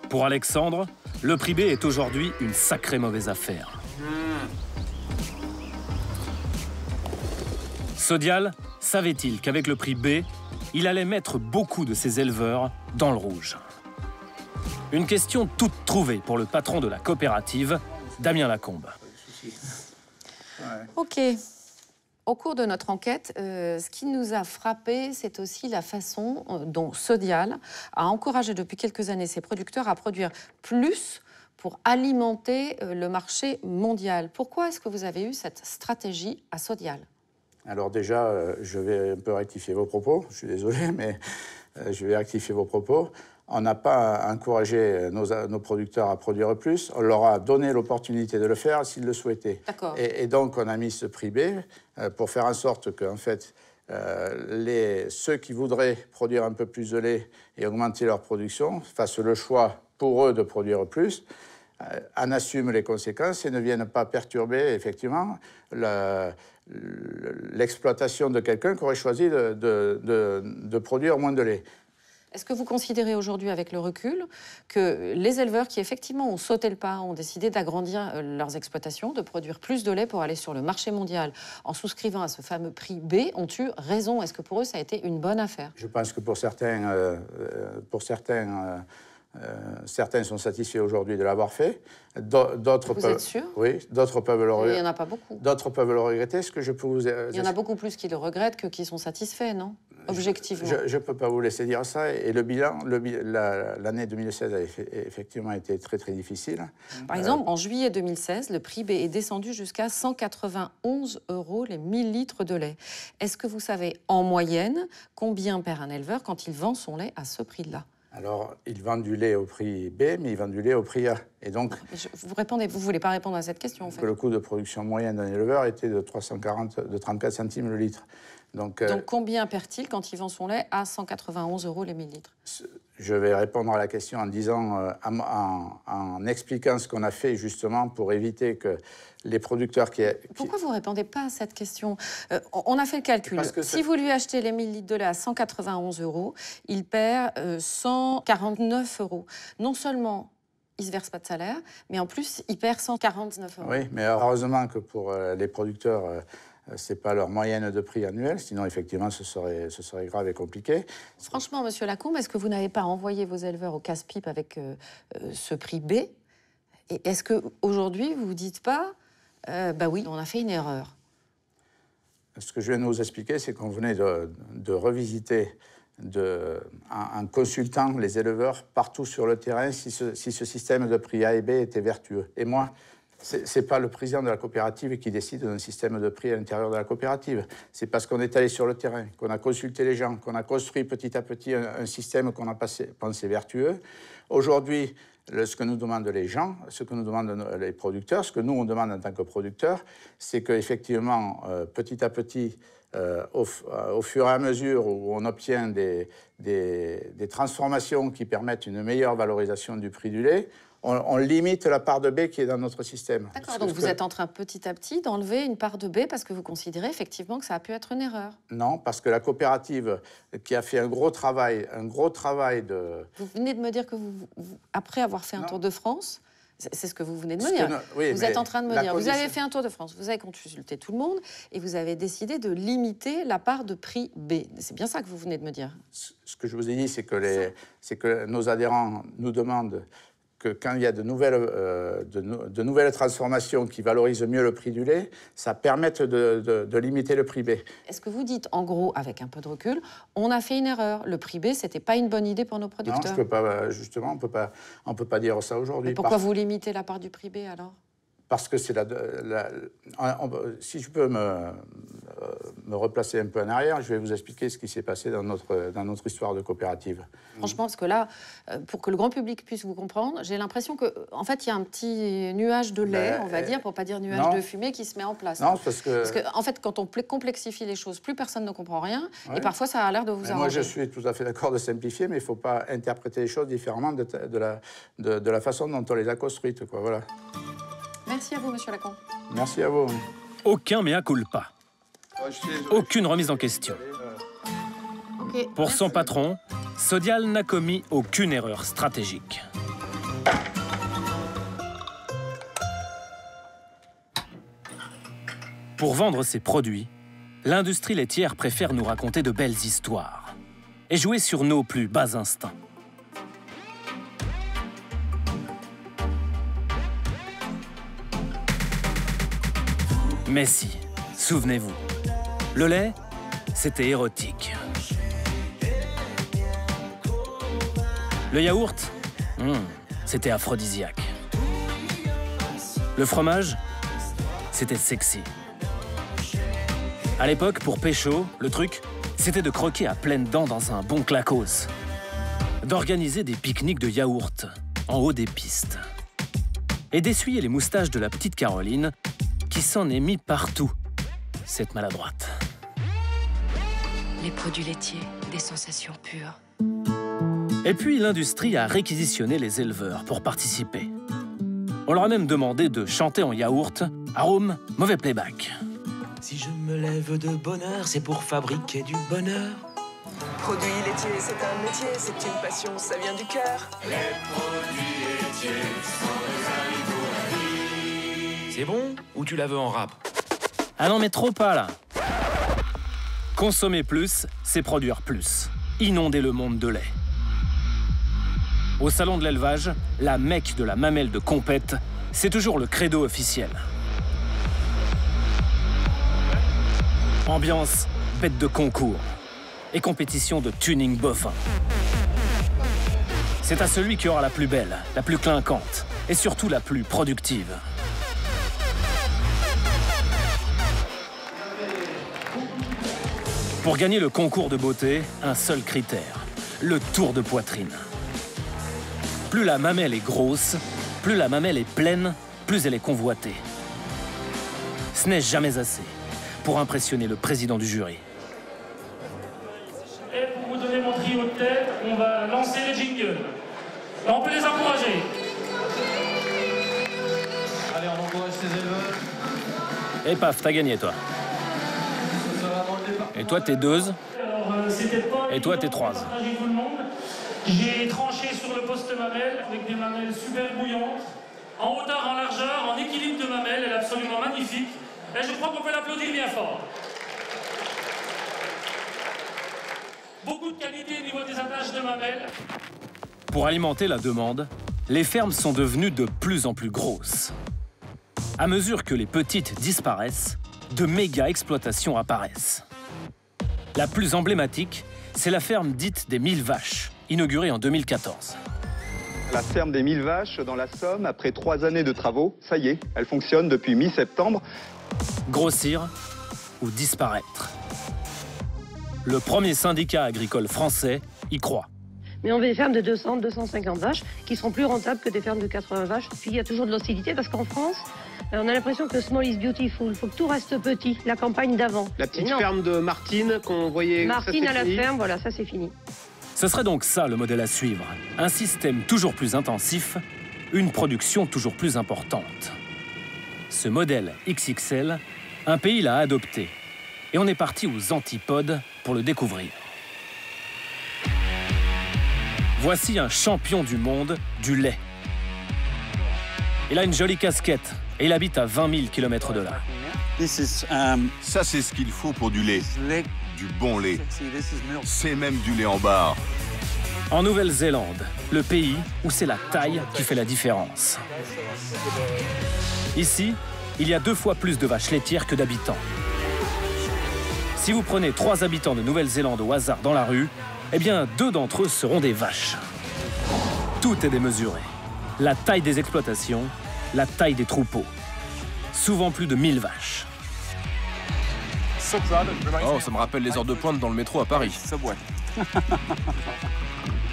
Pour Alexandre, le prix B est aujourd'hui une sacrée mauvaise affaire. Sodial savait-il qu'avec le prix B, il allait mettre beaucoup de ses éleveurs dans le rouge? Une question toute trouvée pour le patron de la coopérative, Damien Lacombe. OK. Au cours de notre enquête, ce qui nous a frappé, c'est aussi la façon dont Sodial a encouragé depuis quelques années ses producteurs à produire plus pour alimenter le marché mondial. Pourquoi est-ce que vous avez eu cette stratégie à Sodial? Alors déjà, je vais un peu rectifier vos propos. Je suis désolé, mais je vais rectifier vos propos. On n'a pas encouragé nos producteurs à produire plus. On leur a donné l'opportunité de le faire s'ils le souhaitaient. Et donc, on a mis ce prix B pour faire en sorte que, en fait, ceux qui voudraient produire un peu plus de lait et augmenter leur production fassent le choix pour eux de produire plus, en assument les conséquences et ne viennent pas perturber, effectivement, l'exploitation de quelqu'un qui aurait choisi de produire moins de lait. Est-ce que vous considérez aujourd'hui, avec le recul, que les éleveurs qui, effectivement, ont sauté le pas, ont décidé d'agrandir leurs exploitations, de produire plus de lait pour aller sur le marché mondial en souscrivant à ce fameux prix B, ont eu raison? Est-ce que pour eux, ça a été une bonne affaire? Je pense que pour certains sont satisfaits aujourd'hui de l'avoir fait. D'autres Vous êtes sûr? Oui, d'autres peuvent le regretter. Il n'y en a pas beaucoup. D'autres peuvent le regretter. Ce que je peux vous... Il y en a beaucoup plus qui le regrettent que qui sont satisfaits, non? Objectivement. Je ne peux pas vous laisser dire ça. Et le bilan, l'année 2016 a effectivement été très, très difficile. Par exemple, en juillet 2016, le prix B est descendu jusqu'à 191 € les 1000 litres de lait. Est-ce que vous savez, en moyenne, combien perd un éleveur quand il vend son lait à ce prix-là? Alors, ils vendent du lait au prix B, mais ils vendent du lait au prix A. Et donc, vous répondez, vous voulez pas répondre à cette question, en fait. Le coût de production moyen d'un éleveur était de 34 centimes le litre. Donc combien perd-il quand il vend son lait à 191 € les 1000 litres? Je vais répondre à la question en disant, en expliquant ce qu'on a fait justement pour éviter que les producteurs Pourquoi vous ne répondez pas à cette question? On a fait le calcul. Si vous lui achetez les 1000 litres de lait à 191 €, il perd 149 €. Non seulement il ne se verse pas de salaire, mais en plus, il perd 149 €. Oui, mais heureusement que pour les producteurs... ce n'est pas leur moyenne de prix annuel, sinon effectivement ce serait grave et compliqué. Franchement, Monsieur Lacombe, est-ce que vous n'avez pas envoyé vos éleveurs au casse-pipe avec ce prix B? Et est-ce qu'aujourd'hui, vous ne vous dites pas, bah oui, on a fait une erreur? Ce que je viens de vous expliquer, c'est qu'on venait de revisiter, en consultant les éleveurs partout sur le terrain, si ce système de prix A et B était vertueux. Et moi, ce n'est pas le président de la coopérative qui décide d'un système de prix à l'intérieur de la coopérative. C'est parce qu'on est allé sur le terrain, qu'on a consulté les gens, qu'on a construit petit à petit un système qu'on a pensé vertueux. Aujourd'hui, ce que nous demandent les gens, ce que nous demandent les producteurs, ce que nous, on demande en tant que producteurs, c'est qu'effectivement, petit à petit, au fur et à mesure où on obtient des transformations qui permettent une meilleure valorisation du prix du lait, on limite la part de B qui est dans notre système. D'accord, donc vous êtes en train petit à petit d'enlever une part de B parce que vous considérez effectivement que ça a pu être une erreur? Non, parce que la coopérative qui a fait un gros travail de... Vous venez de me dire que après avoir fait un tour de France, c'est ce que vous venez de me dire. Vous êtes en train de me dire, vous avez fait un tour de France, vous avez consulté tout le monde et vous avez décidé de limiter la part de prix B. C'est bien ça que vous venez de me dire? Ce que je vous ai dit, c'est que nos adhérents nous demandent que quand il y a de nouvelles transformations qui valorisent mieux le prix du lait, ça permette de limiter le prix B. Est-ce que vous dites, en gros, avec un peu de recul, on a fait une erreur, le prix B, c'était pas une bonne idée pour nos producteurs? Non, je peux pas, justement, on peut pas dire ça aujourd'hui. Pourquoi vous limitez la part du prix B, alors? Parce que c'est si je peux me replacer un peu en arrière, je vais vous expliquer ce qui s'est passé dans notre histoire de coopérative. Franchement, parce que là, pour que le grand public puisse vous comprendre, j'ai l'impression qu'en fait, il y a un petit nuage de lait, on va dire, pour pas dire nuage de fumée, qui se met en place. Non, parce que en fait, quand on complexifie les choses, plus personne ne comprend rien, et parfois, ça a l'air de vous arranger. Moi, je suis tout à fait d'accord de simplifier, mais il ne faut pas interpréter les choses différemment de la façon dont on les a construites, quoi, voilà. Merci à vous, Monsieur Lacombe. Merci à vous. Aucun mea culpa. Aucune remise en question. Pour son patron, Sodial n'a commis aucune erreur stratégique. Pour vendre ses produits, l'industrie laitière préfère nous raconter de belles histoires et jouer sur nos plus bas instincts. Mais si, souvenez-vous, le lait, c'était érotique. Le yaourt, c'était aphrodisiaque. Le fromage, c'était sexy. À l'époque, pour pécho, le truc, c'était de croquer à pleines dents dans un bon clacos. D'organiser des pique-niques de yaourt en haut des pistes. Et d'essuyer les moustaches de la petite Caroline, qui s'en est mis partout, cette maladroite. Les produits laitiers, des sensations pures. Et puis l'industrie a réquisitionné les éleveurs pour participer. On leur a même demandé de chanter en yaourt, arôme, mauvais playback. Si je me lève de bonne heure, c'est pour fabriquer du bonheur. Produits laitiers, c'est un métier, c'est une passion, ça vient du cœur. Les produits laitiers sont nos amis pour la vie. C'est bon ou tu la veux en rap? Ah non mais trop pas là. Consommer plus, c'est produire plus. Inonder le monde de lait. Au salon de l'élevage, la Mecque de la mamelle de compète, c'est toujours le credo officiel. Ambiance, bête de concours et compétition de tuning bovin. C'est à celui qui aura la plus belle, la plus clinquante et surtout la plus productive. Pour gagner le concours de beauté, un seul critère, le tour de poitrine. Plus la mamelle est grosse, plus la mamelle est pleine, plus elle est convoitée. Ce n'est jamais assez pour impressionner le président du jury. Et pour vous donner mon trio de tête, on va lancer le jingle. On peut les encourager. Allez, on encourage ces éleveurs. Et paf, t'as gagné toi. Et toi t'es 2. Et toi t'es 3. J'ai tranché sur le poste mamelle avec des mamelles super bouillantes, en hauteur, en largeur, en équilibre de mamelle, elle est absolument magnifique. Et je crois qu'on peut l'applaudir bien fort. Beaucoup de qualité au niveau des attaches de mamelles. Pour alimenter la demande, les fermes sont devenues de plus en plus grosses. À mesure que les petites disparaissent, de méga exploitations apparaissent. La plus emblématique, c'est la ferme dite des 1000 vaches, inaugurée en 2014. La ferme des 1000 vaches dans la Somme, après 3 années de travaux, ça y est, elle fonctionne depuis mi-septembre. Grossir ou disparaître. Le premier syndicat agricole français y croit. Mais on veut des fermes de 200, 250 vaches qui seront plus rentables que des fermes de 80 vaches. Puis il y a toujours de l'hostilité parce qu'en France, on a l'impression que small is beautiful. Il faut que tout reste petit, la campagne d'avant. La petite ferme de Martine qu'on voyait... Martine à la ferme, voilà, ça c'est fini. Ce serait donc ça le modèle à suivre. Un système toujours plus intensif, une production toujours plus importante. Ce modèle XXL, un pays l'a adopté. Et on est parti aux antipodes pour le découvrir. Voici un champion du monde du lait. Il a une jolie casquette et il habite à 20 000 km de là. Ça, c'est ce qu'il faut pour du lait. Du bon lait. C'est même du lait en barre. En Nouvelle-Zélande, le pays où c'est la taille qui fait la différence. Ici, il y a 2 fois plus de vaches laitières que d'habitants. Si vous prenez 3 habitants de Nouvelle-Zélande au hasard dans la rue, eh bien 2 d'entre eux seront des vaches. Tout est démesuré. La taille des exploitations, la taille des troupeaux. Souvent plus de 1000 vaches. Oh, ça me rappelle les heures de pointe dans le métro à Paris.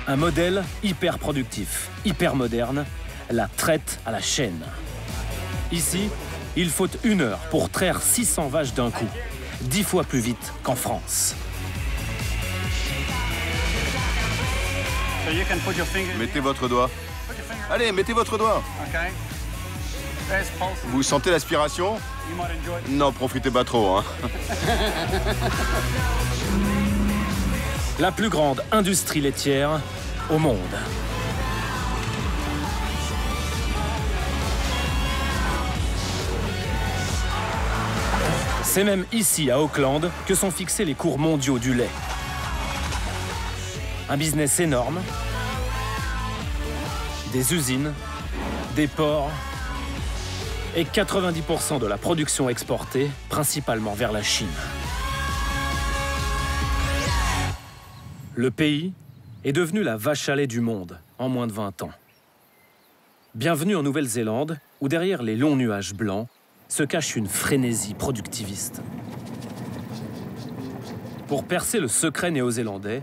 Un modèle hyper productif, hyper moderne, la traite à la chaîne. Ici, il faut 1 heure pour traire 600 vaches d'un coup, 10 fois plus vite qu'en France. Mettez votre doigt. Allez, mettez votre doigt. Vous sentez l'aspiration? Non, profitez pas trop, hein. La plus grande industrie laitière au monde. C'est même ici, à Auckland, que sont fixés les cours mondiaux du lait. Un business énorme, des usines, des ports et 90% de la production exportée, principalement vers la Chine. Le pays est devenu la vache à lait du monde en moins de 20 ans. Bienvenue en Nouvelle-Zélande, où derrière les longs nuages blancs se cache une frénésie productiviste. Pour percer le secret néo-zélandais,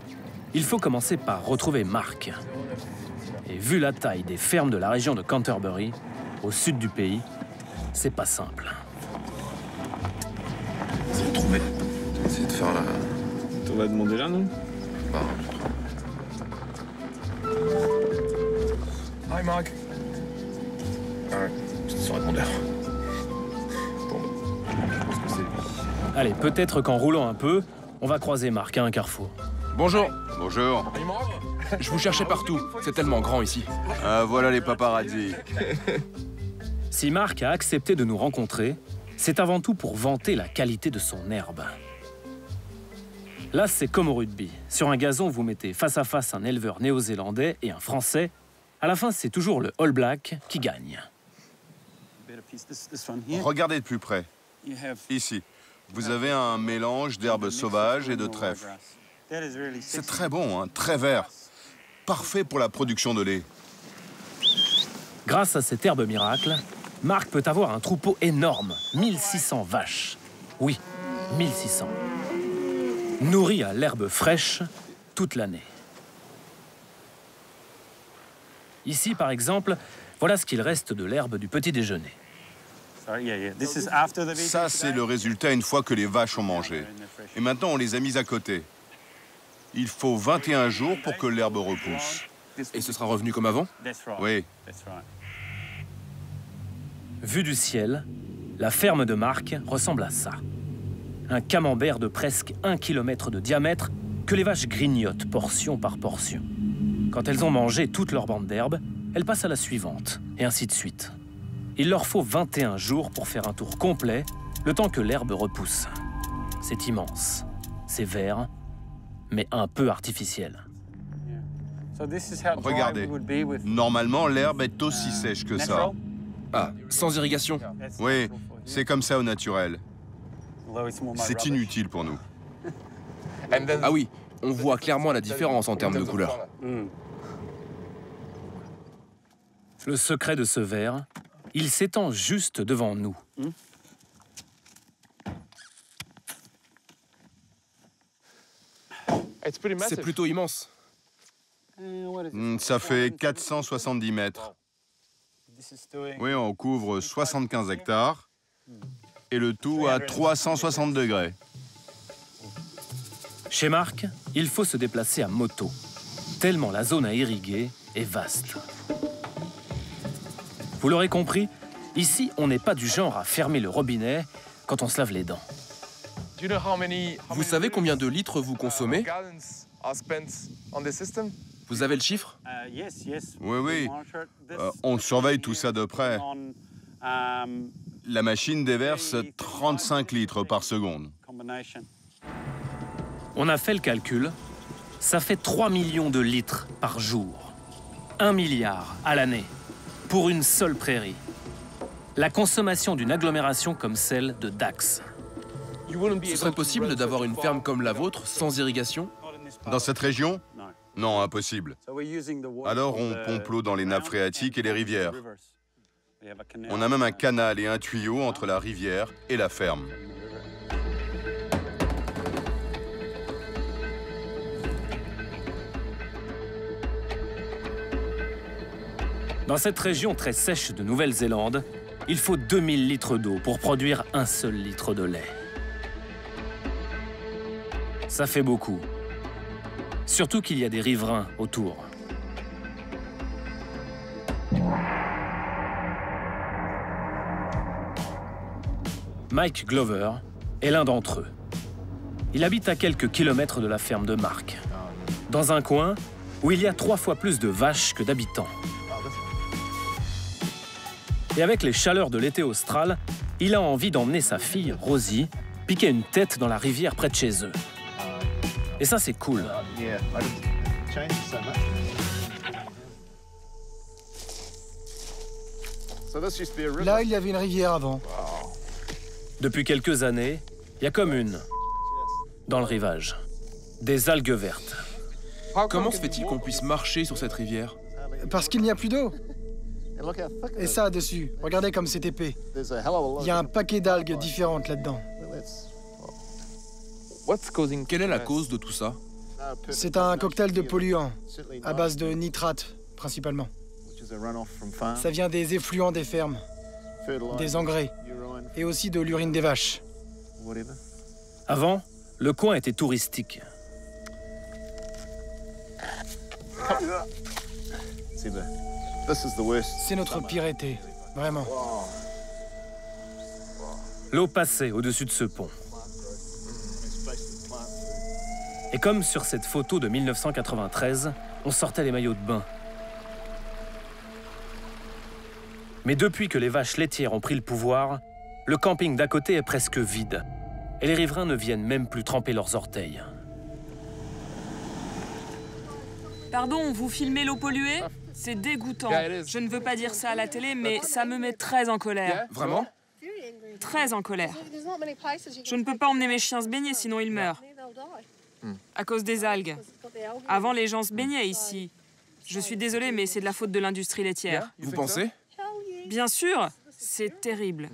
il faut commencer par retrouver Mark. Et vu la taille des fermes de la région de Canterbury, au sud du pays, c'est pas simple. C'est de trouver. C'est de faire la... On va demander là, non? Hi Mark. C'est son répondeur. Allez, peut-être qu'en roulant un peu, on va croiser Mark à un carrefour. Bonjour. Bonjour. Je vous cherchais partout. C'est tellement grand ici. Ah, voilà les paparazzis. Si Mark a accepté de nous rencontrer, c'est avant tout pour vanter la qualité de son herbe. Là, c'est comme au rugby. Sur un gazon, vous mettez face à face un éleveur néo-zélandais et un Français. À la fin, c'est toujours le All Black qui gagne. Regardez de plus près. Ici, vous avez un mélange d'herbes sauvages et de trèfle. C'est très bon, hein, très vert. Parfait pour la production de lait. Grâce à cette herbe miracle, Mark peut avoir un troupeau énorme, 1600 vaches. Oui, 1600. Nourries à l'herbe fraîche toute l'année. Ici, par exemple, voilà ce qu'il reste de l'herbe du petit déjeuner. Ça, c'est le résultat une fois que les vaches ont mangé. Et maintenant, on les a mises à côté. Il faut 21 jours pour que l'herbe repousse. Et ce sera revenu comme avant? Oui. Vue du ciel, la ferme de Mark ressemble à ça. Un camembert de presque 1 km de diamètre que les vaches grignotent portion par portion. Quand elles ont mangé toute leur bande d'herbe, elles passent à la suivante, et ainsi de suite. Il leur faut 21 jours pour faire un tour complet, le temps que l'herbe repousse. C'est immense, c'est vert, mais un peu artificiel. Regardez, normalement, l'herbe est aussi sèche que ça. Ah, sans irrigation? Oui, c'est comme ça au naturel. C'est inutile pour nous. Ah oui, on voit clairement la différence en termes de couleur. Le secret de ce verre, il s'étend juste devant nous. C'est plutôt immense. Ça fait 470 mètres. Oui, on couvre 75 hectares. Et le tout à 360 degrés. Chez Mark, il faut se déplacer à moto, tellement la zone à irriguer est vaste. Vous l'aurez compris, ici, on n'est pas du genre à fermer le robinet quand on se lave les dents. Vous savez combien de litres vous consommez? Vous avez le chiffre? Oui, oui. On surveille tout ça de près. La machine déverse 35 litres par seconde. On a fait le calcul. Ça fait 3 millions de litres par jour. 1 milliard à l'année. Pour une seule prairie. La consommation d'une agglomération comme celle de Dax. Ce serait possible d'avoir une ferme comme la vôtre sans irrigation? Dans cette région? Non, impossible. Alors on pompe l'eau dans les nappes phréatiques et les rivières. On a même un canal et un tuyau entre la rivière et la ferme. Dans cette région très sèche de Nouvelle-Zélande, il faut 2000 litres d'eau pour produire un seul litre de lait. Ça fait beaucoup. Surtout qu'il y a des riverains autour. Mike Glover est l'un d'entre eux. Il habite à quelques kilomètres de la ferme de Mark, dans un coin où il y a 3 fois plus de vaches que d'habitants. Et avec les chaleurs de l'été austral, il a envie d'emmener sa fille, Rosie, piquer une tête dans la rivière près de chez eux. Et ça, c'est cool. Là, il y avait une rivière avant. Depuis quelques années, il y a comme une dans le rivage. Des algues vertes. Comment se fait-il qu'on puisse marcher sur cette rivière? Parce qu'il n'y a plus d'eau. Et ça, dessus, regardez comme c'est épais. Il y a un paquet d'algues différentes là-dedans. Quelle est la cause de tout ça? C'est un cocktail de polluants, à base de nitrates, principalement. Ça vient des effluents des fermes, des engrais, et aussi de l'urine des vaches. Avant, le coin était touristique. C'est notre pire été, vraiment. L'eau passait au-dessus de ce pont. Et comme sur cette photo de 1993, on sortait les maillots de bain. Mais depuis que les vaches laitières ont pris le pouvoir, le camping d'à côté est presque vide. Et les riverains ne viennent même plus tremper leurs orteils. Pardon, vous filmez l'eau polluée? C'est dégoûtant. Je ne veux pas dire ça à la télé, mais ça me met très en colère. Vraiment? Très en colère. Je ne peux pas emmener mes chiens se baigner, sinon ils meurent. À cause des algues. Avant, les gens se baignaient ici. Je suis désolée, mais c'est de la faute de l'industrie laitière. Vous pensez? Bien sûr, c'est terrible.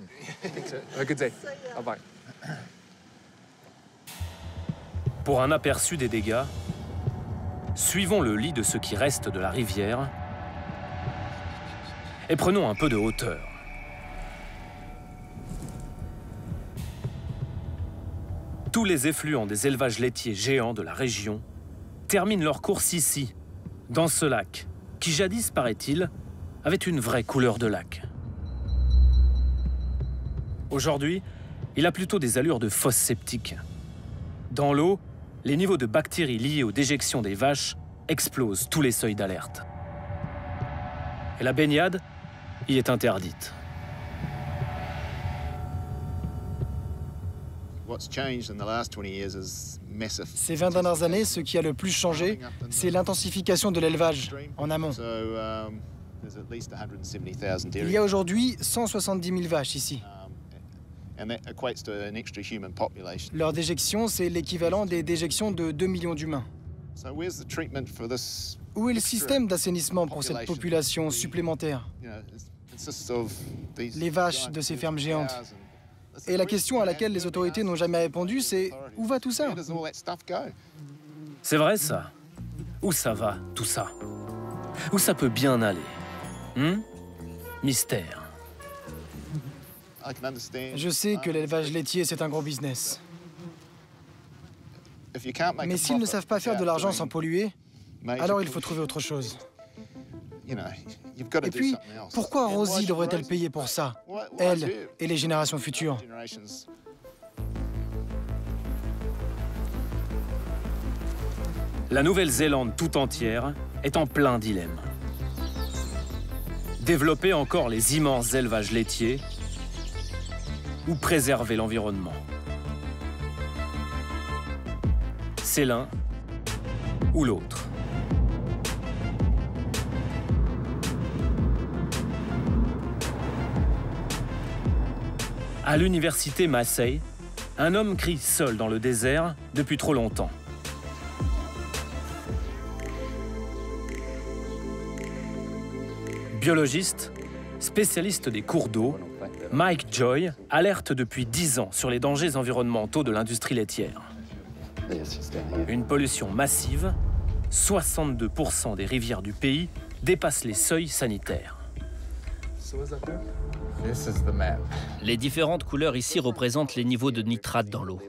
Pour un aperçu des dégâts, suivons le lit de ce qui reste de la rivière et prenons un peu de hauteur. Tous les effluents des élevages laitiers géants de la région terminent leur course ici, dans ce lac, qui jadis, paraît-il, avait une vraie couleur de lac. Aujourd'hui, il a plutôt des allures de fosse septique. Dans l'eau, les niveaux de bactéries liés aux déjections des vaches explosent tous les seuils d'alerte. Et la baignade y est interdite. Ces 20 dernières années, ce qui a le plus changé, c'est l'intensification de l'élevage en amont. Il y a aujourd'hui 170 000 vaches ici. Leur déjection, c'est l'équivalent des déjections de 2 millions d'humains. Où est le système d'assainissement pour cette population supplémentaire? Les vaches de ces fermes géantes. Et la question à laquelle les autorités n'ont jamais répondu, c'est où va tout ça? C'est vrai ça? Où ça va, tout ça? Où ça peut bien aller? Mystère. Je sais que l'élevage laitier, c'est un gros business. Mais s'ils ne savent pas faire de l'argent sans polluer, alors il faut trouver autre chose. Et puis, pourquoi Rosie devrait-elle payer pour ça? Elle et les générations futures. La Nouvelle-Zélande tout entière est en plein dilemme. Développer encore les immenses élevages laitiers ou préserver l'environnement. C'est l'un ou l'autre. À l'université Massey, un homme crie seul dans le désert depuis trop longtemps. Biologiste, spécialiste des cours d'eau, Mike Joy alerte depuis 10 ans sur les dangers environnementaux de l'industrie laitière. Une pollution massive, 62% des rivières du pays dépassent les seuils sanitaires. Les différentes couleurs ici représentent les niveaux de nitrate dans l'eau.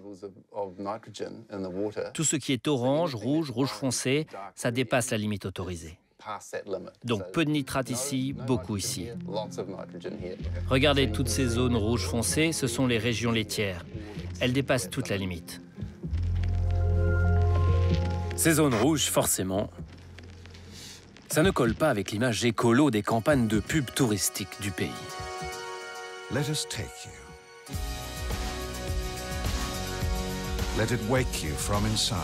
Tout ce qui est orange, rouge foncé, ça dépasse la limite autorisée. Donc peu de nitrate ici, beaucoup ici. Regardez toutes ces zones rouge foncé, ce sont les régions laitières. Elles dépassent toute la limite. Ces zones rouges, forcément, ça ne colle pas avec l'image écolo des campagnes de pub touristiques du pays. Let us take you. Let it wake you from inside.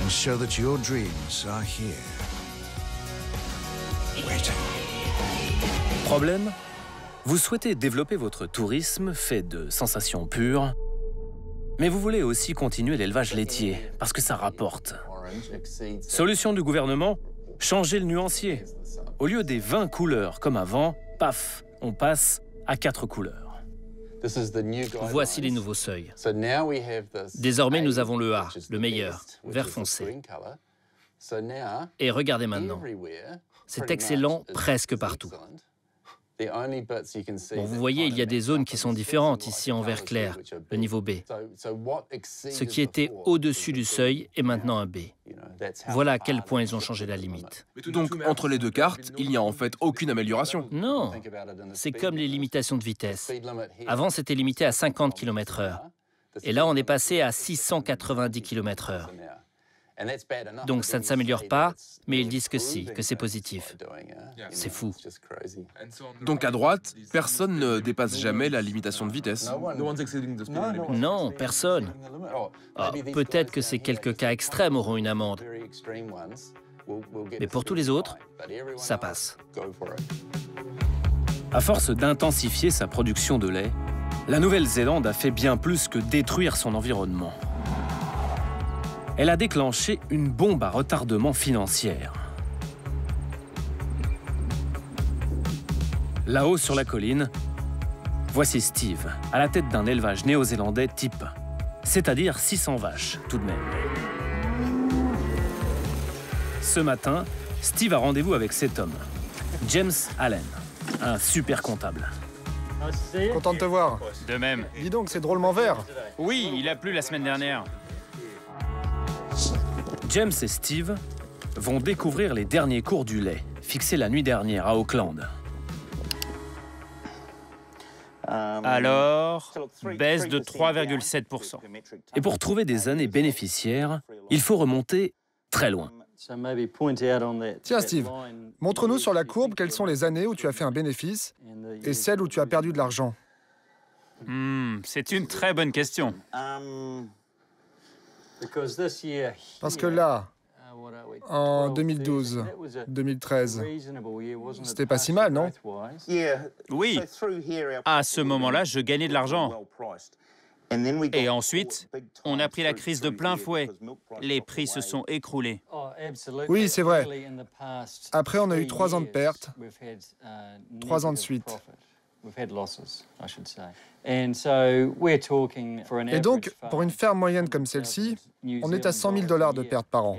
And show that your dreams are here. Waiting. Problème, vous souhaitez développer votre tourisme fait de sensations pures, mais vous voulez aussi continuer l'élevage laitier parce que ça rapporte. Solution du gouvernement, changer le nuancier. Au lieu des 20 couleurs comme avant, paf, on passe à 4 couleurs. Voici les nouveaux seuils. Désormais, nous avons le A, le meilleur, vert foncé. Et regardez maintenant. C'est excellent presque partout. Bon, vous voyez, il y a des zones qui sont différentes ici en vert clair, le niveau B. Ce qui était au-dessus du seuil est maintenant un B. Voilà à quel point ils ont changé la limite. Donc, entre les deux cartes, il n'y a en fait aucune amélioration. Non, c'est comme les limitations de vitesse. Avant, c'était limité à 50 km/h. Et là, on est passé à 690 km/h. Donc ça ne s'améliore pas, mais ils disent que si, que c'est positif. C'est fou. Donc à droite, personne ne dépasse jamais la limitation de vitesse. Non, personne. Ah, peut-être que ces quelques cas extrêmes auront une amende. Mais pour tous les autres, ça passe. À force d'intensifier sa production de lait, la Nouvelle-Zélande a fait bien plus que détruire son environnement. Elle a déclenché une bombe à retardement financière. Là-haut sur la colline, voici Steve, à la tête d'un élevage néo-zélandais type, c'est-à-dire 600 vaches tout de même. Ce matin, Steve a rendez-vous avec cet homme, James Allen, un super comptable. Content de te voir. De même. Dis donc, c'est drôlement vert. Oui, il a plu la semaine dernière. James et Steve vont découvrir les derniers cours du lait, fixés la nuit dernière à Auckland. Alors, baisse de 3,7%. Et pour trouver des années bénéficiaires, il faut remonter très loin. Tiens, Steve, montre-nous sur la courbe quelles sont les années où tu as fait un bénéfice et celles où tu as perdu de l'argent. C'est une très bonne question. Parce que là, en 2012, 2013, c'était pas si mal, non? Oui. À ce moment-là, je gagnais de l'argent. Et ensuite, on a pris la crise de plein fouet. Les prix se sont écroulés. Oui, c'est vrai. Après, on a eu 3 ans de pertes, 3 ans de suite. Et donc, pour une ferme moyenne comme celle-ci, on est à 100 000 $ de pertes par an.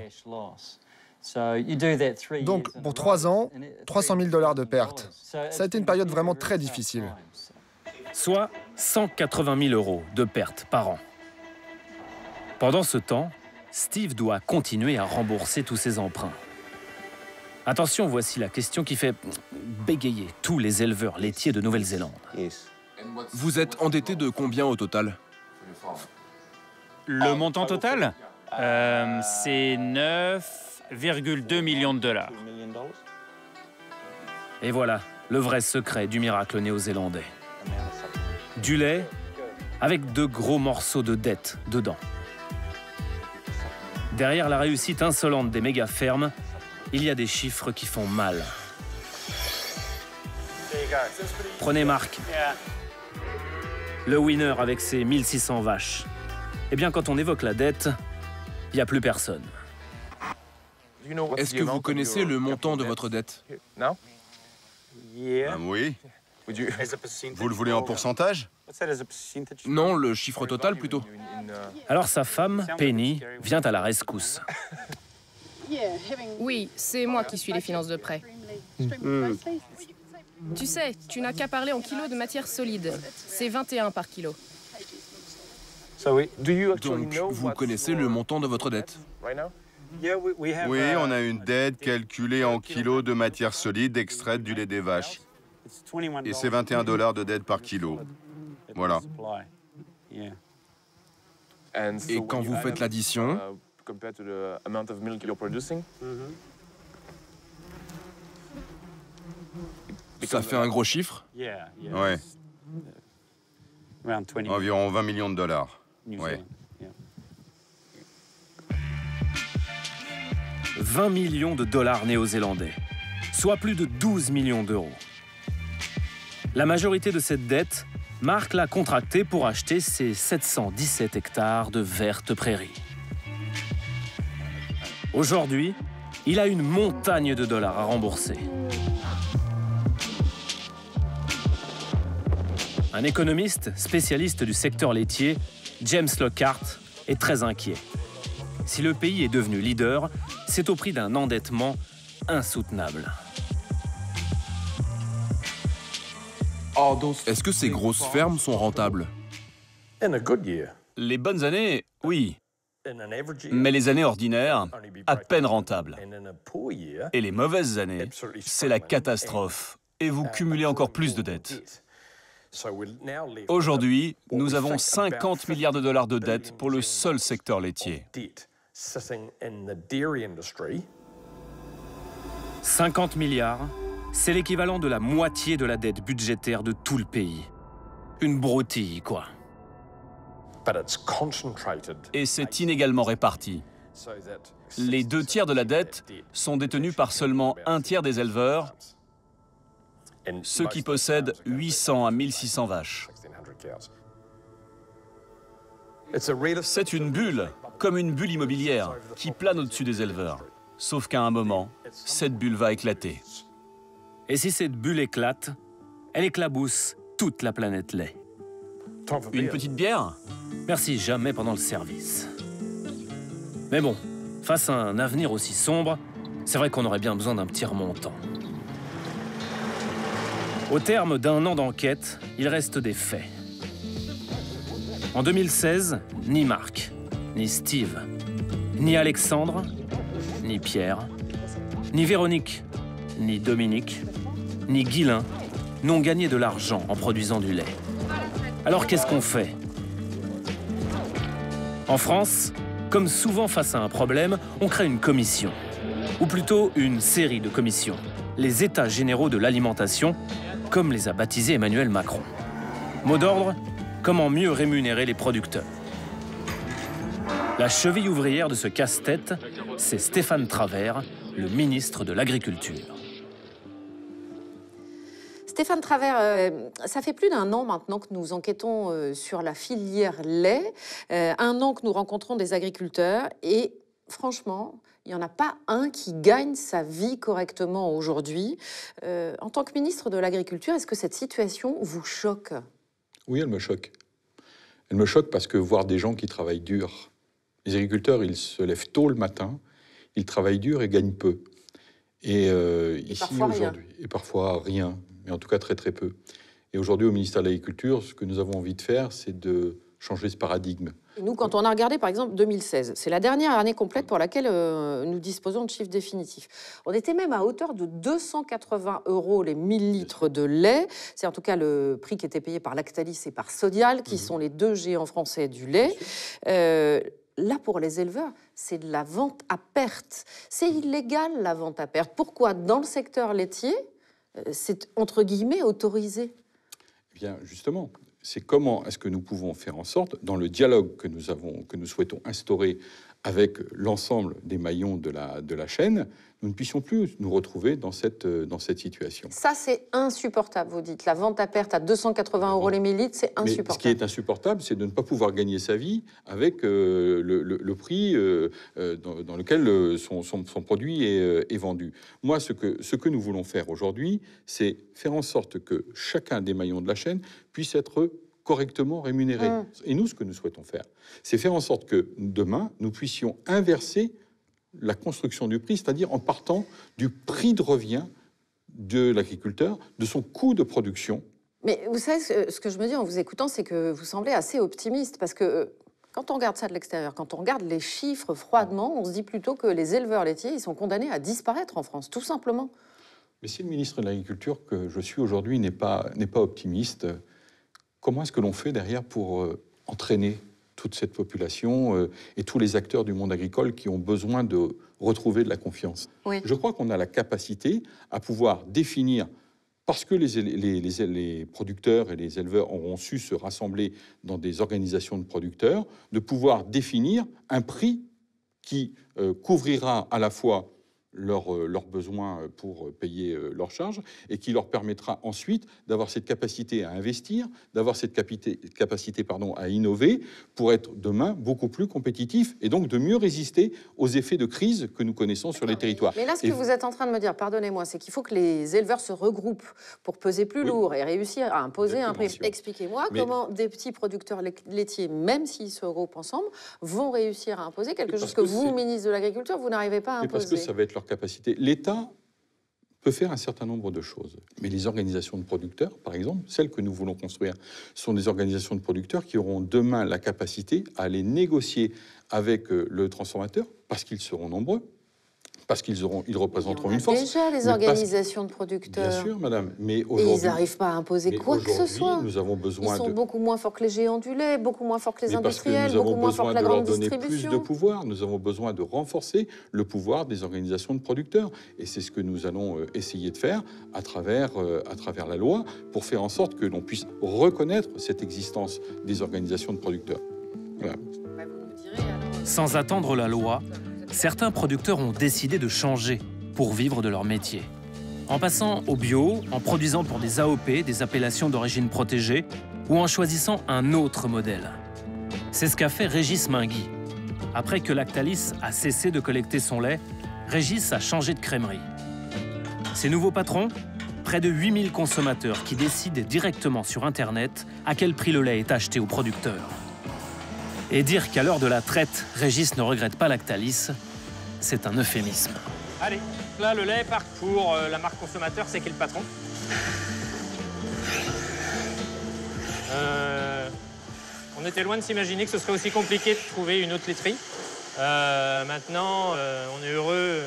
Donc, pour 3 ans, 300 000 $ de pertes. Ça a été une période vraiment très difficile. Soit 180 000 € de pertes par an. Pendant ce temps, Steve doit continuer à rembourser tous ses emprunts. Attention, voici la question qui fait bégayer tous les éleveurs laitiers de Nouvelle-Zélande. Vous êtes endetté de combien au total? Le montant total, c'est 9,2 millions de $. Et voilà, le vrai secret du miracle néo-zélandais. Du lait avec de gros morceaux de dette dedans. Derrière la réussite insolente des méga-fermes, il y a des chiffres qui font mal. Prenez Marc, le winner avec ses 1600 vaches. Eh bien, quand on évoque la dette, il n'y a plus personne. Est-ce que vous connaissez le montant de votre dette? Oui. Vous le voulez en pourcentage? Non, le chiffre total plutôt. Alors sa femme, Penny, vient à la rescousse. Oui, c'est moi qui suis les finances de près. Tu sais, tu n'as qu'à parler en kilos de matière solide. C'est 21 par kilo. Donc, vous connaissez le montant de votre dette? Oui, on a une dette calculée en kilos de matière solide extraite du lait des vaches. Et c'est 21 $ de dette par kilo. Voilà. Et quand vous faites l'addition, ça fait un gros chiffre? Ouais. Environ 20 millions de $. Ouais. 20 millions de $ néo-zélandais, soit plus de 12 millions d'euros. La majorité de cette dette, Marc l'a contractée pour acheter ses 717 hectares de vertes prairies. Aujourd'hui, il a une montagne de dollars à rembourser. Un économiste spécialiste du secteur laitier, James Lockhart, est très inquiet. Si le pays est devenu leader, c'est au prix d'un endettement insoutenable. Est-ce que ces grosses fermes sont rentables? Les bonnes années, oui. Mais les années ordinaires, à peine rentables. Et les mauvaises années, c'est la catastrophe. Et vous cumulez encore plus de dettes. Aujourd'hui, nous avons 50 milliards de dollars de dettes pour le seul secteur laitier. 50 milliards, c'est l'équivalent de la moitié de la dette budgétaire de tout le pays. Une broutille, quoi. Et c'est inégalement réparti. Les 2 tiers de la dette sont détenus par seulement 1 tiers des éleveurs, ceux qui possèdent 800 à 1600 vaches. C'est une bulle, comme une bulle immobilière, qui plane au-dessus des éleveurs. Sauf qu'à un moment, cette bulle va éclater. Et si cette bulle éclate, elle éclabousse toute la planète lait. Une petite bière? Merci, jamais pendant le service. Mais bon, face à un avenir aussi sombre, c'est vrai qu'on aurait bien besoin d'un petit remontant. Au terme d'1 an d'enquête, il reste des faits. En 2016, ni Marc, ni Steve, ni Alexandre, ni Pierre, ni Véronique, ni Dominique, ni Guylain n'ont gagné de l'argent en produisant du lait. Alors qu'est-ce qu'on fait? En France, comme souvent face à un problème, on crée une commission. Ou plutôt une série de commissions. Les États généraux de l'alimentation, comme les a baptisés Emmanuel Macron. Mot d'ordre, comment mieux rémunérer les producteurs. La cheville ouvrière de ce casse-tête, c'est Stéphane Travert, le ministre de l'Agriculture. Stéphane Travert, ça fait plus d'1 an maintenant que nous enquêtons sur la filière lait, 1 an que nous rencontrons des agriculteurs et franchement, il n'y en a pas un qui gagne sa vie correctement aujourd'hui. En tant que ministre de l'Agriculture, est-ce que cette situation vous choque? Oui, elle me choque. Elle me choque parce que voir des gens qui travaillent dur, les agriculteurs, ils se lèvent tôt le matin, ils travaillent dur et gagnent peu. Et ici, aujourd'hui, et parfois rien, mais en tout cas très très peu. Et aujourd'hui, au ministère de l'Agriculture, ce que nous avons envie de faire, c'est de changer ce paradigme. Et nous, quand on a regardé, par exemple, 2016, c'est la dernière année complète pour laquelle nous disposons de chiffres définitifs. On était même à hauteur de 280 € les 1000 litres de lait. C'est en tout cas le prix qui était payé par Lactalis et par Sodial, qui sont les 2 géants français du lait. Là, pour les éleveurs, c'est de la vente à perte. C'est illégal, la vente à perte. Pourquoi, dans le secteur laitier, c'est, entre guillemets, autorisé? Eh bien, justement, c'est comment est-ce que nous pouvons faire en sorte, dans le dialogue que nous souhaitons instaurer avec l'ensemble des maillons de la chaîne, nous ne puissions plus nous retrouver dans cette situation. Ça, c'est insupportable, vous dites. La vente à perte à 280 € les 1000 litres, c'est insupportable. Mais ce qui est insupportable, c'est de ne pas pouvoir gagner sa vie avec le prix dans lequel son produit est vendu. Moi, ce que nous voulons faire aujourd'hui, c'est faire en sorte que chacun des maillons de la chaîne puisse être correctement rémunéré. Et nous, ce que nous souhaitons faire, c'est faire en sorte que demain, nous puissions inverser la construction du prix, c'est-à-dire en partant du prix de revient de l'agriculteur, de son coût de production. Mais vous savez, ce que je me dis en vous écoutant, c'est que vous semblez assez optimiste, parce que quand on regarde ça de l'extérieur, quand on regarde les chiffres froidement, on se dit plutôt que les éleveurs laitiers, ils sont condamnés à disparaître en France, tout simplement. Mais si le ministre de l'Agriculture que je suis aujourd'hui n'est pas optimiste, comment est-ce que l'on fait derrière pour entraîner toute cette population et tous les acteurs du monde agricole qui ont besoin de retrouver de la confiance? Oui. Je crois qu'on a la capacité à pouvoir définir, parce que les producteurs et les éleveurs auront su se rassembler dans des organisations de producteurs, de pouvoir définir un prix qui couvrira à la fois leurs besoins pour payer leurs charges et qui leur permettra ensuite d'avoir cette capacité à investir, d'avoir cette capacité à innover pour être demain beaucoup plus compétitifs et donc de mieux résister aux effets de crise que nous connaissons sur les territoires. Mais là, ce que vous êtes en train de me dire, pardonnez-moi, c'est qu'il faut que les éleveurs se regroupent pour peser plus lourd et réussir à imposer un prix. Expliquez-moi comment des petits producteurs laitiers, même s'ils se regroupent ensemble, vont réussir à imposer quelque chose que vous, ministre de l'Agriculture, vous n'arrivez pas à imposer. Parce que ça va être leur capacité. L'État peut faire un certain nombre de choses. Mais les organisations de producteurs, par exemple, celles que nous voulons construire, sont des organisations de producteurs qui auront demain la capacité à aller négocier avec le transformateur, parce qu'ils seront nombreux, parce qu'ils représenteront une force. Déjà, les organisations de producteurs. Bien sûr, madame. Mais aujourd'hui, et ils n'arrivent pas à imposer quoi que ce soit. Nous avons besoin ils sont beaucoup moins forts que les géants du lait, beaucoup moins forts que les industriels, beaucoup moins forts que la grande distribution. Nous avons besoin de leur donner plus de pouvoir. Nous avons besoin de renforcer le pouvoir des organisations de producteurs. Et c'est ce que nous allons essayer de faire à travers la loi, pour faire en sorte que l'on puisse reconnaître cette existence des organisations de producteurs. Voilà. Sans attendre la loi, certains producteurs ont décidé de changer pour vivre de leur métier. En passant au bio, en produisant pour des AOP, des appellations d'origine protégée, ou en choisissant un autre modèle. C'est ce qu'a fait Régis Mainguy. Après que Lactalis a cessé de collecter son lait, Régis a changé de crèmerie. Ses nouveaux patrons, près de 8000 consommateurs qui décident directement sur Internet à quel prix le lait est acheté aux producteurs. Et dire qu'à l'heure de la traite, Régis ne regrette pas Lactalis, c'est un euphémisme. Allez, là, le lait part pour la marque consommateur, c'est qui le patron? On était loin de s'imaginer que ce serait aussi compliqué de trouver une autre laiterie. Maintenant, on est heureux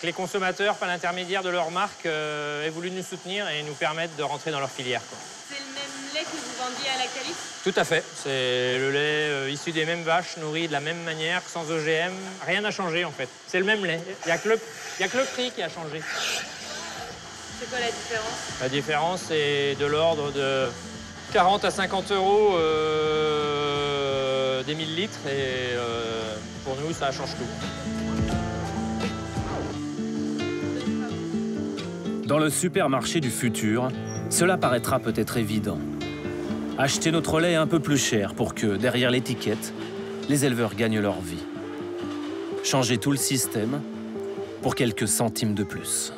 que les consommateurs, par l'intermédiaire de leur marque, aient voulu nous soutenir et nous permettre de rentrer dans leur filière. C'est le même lait que vous vendiez à Lactalis? Tout à fait. C'est le lait issu des mêmes vaches, nourri de la même manière, sans OGM. Rien n'a changé, en fait. C'est le même lait. Il n'y a que le prix qui a changé. C'est quoi la différence? La différence, c'est de l'ordre de 40 à 50 euros des 1000 litres. Et pour nous, ça change tout. Dans le supermarché du futur, cela paraîtra peut-être évident. Acheter notre lait un peu plus cher pour que, derrière l'étiquette, les éleveurs gagnent leur vie. Changer tout le système pour quelques centimes de plus.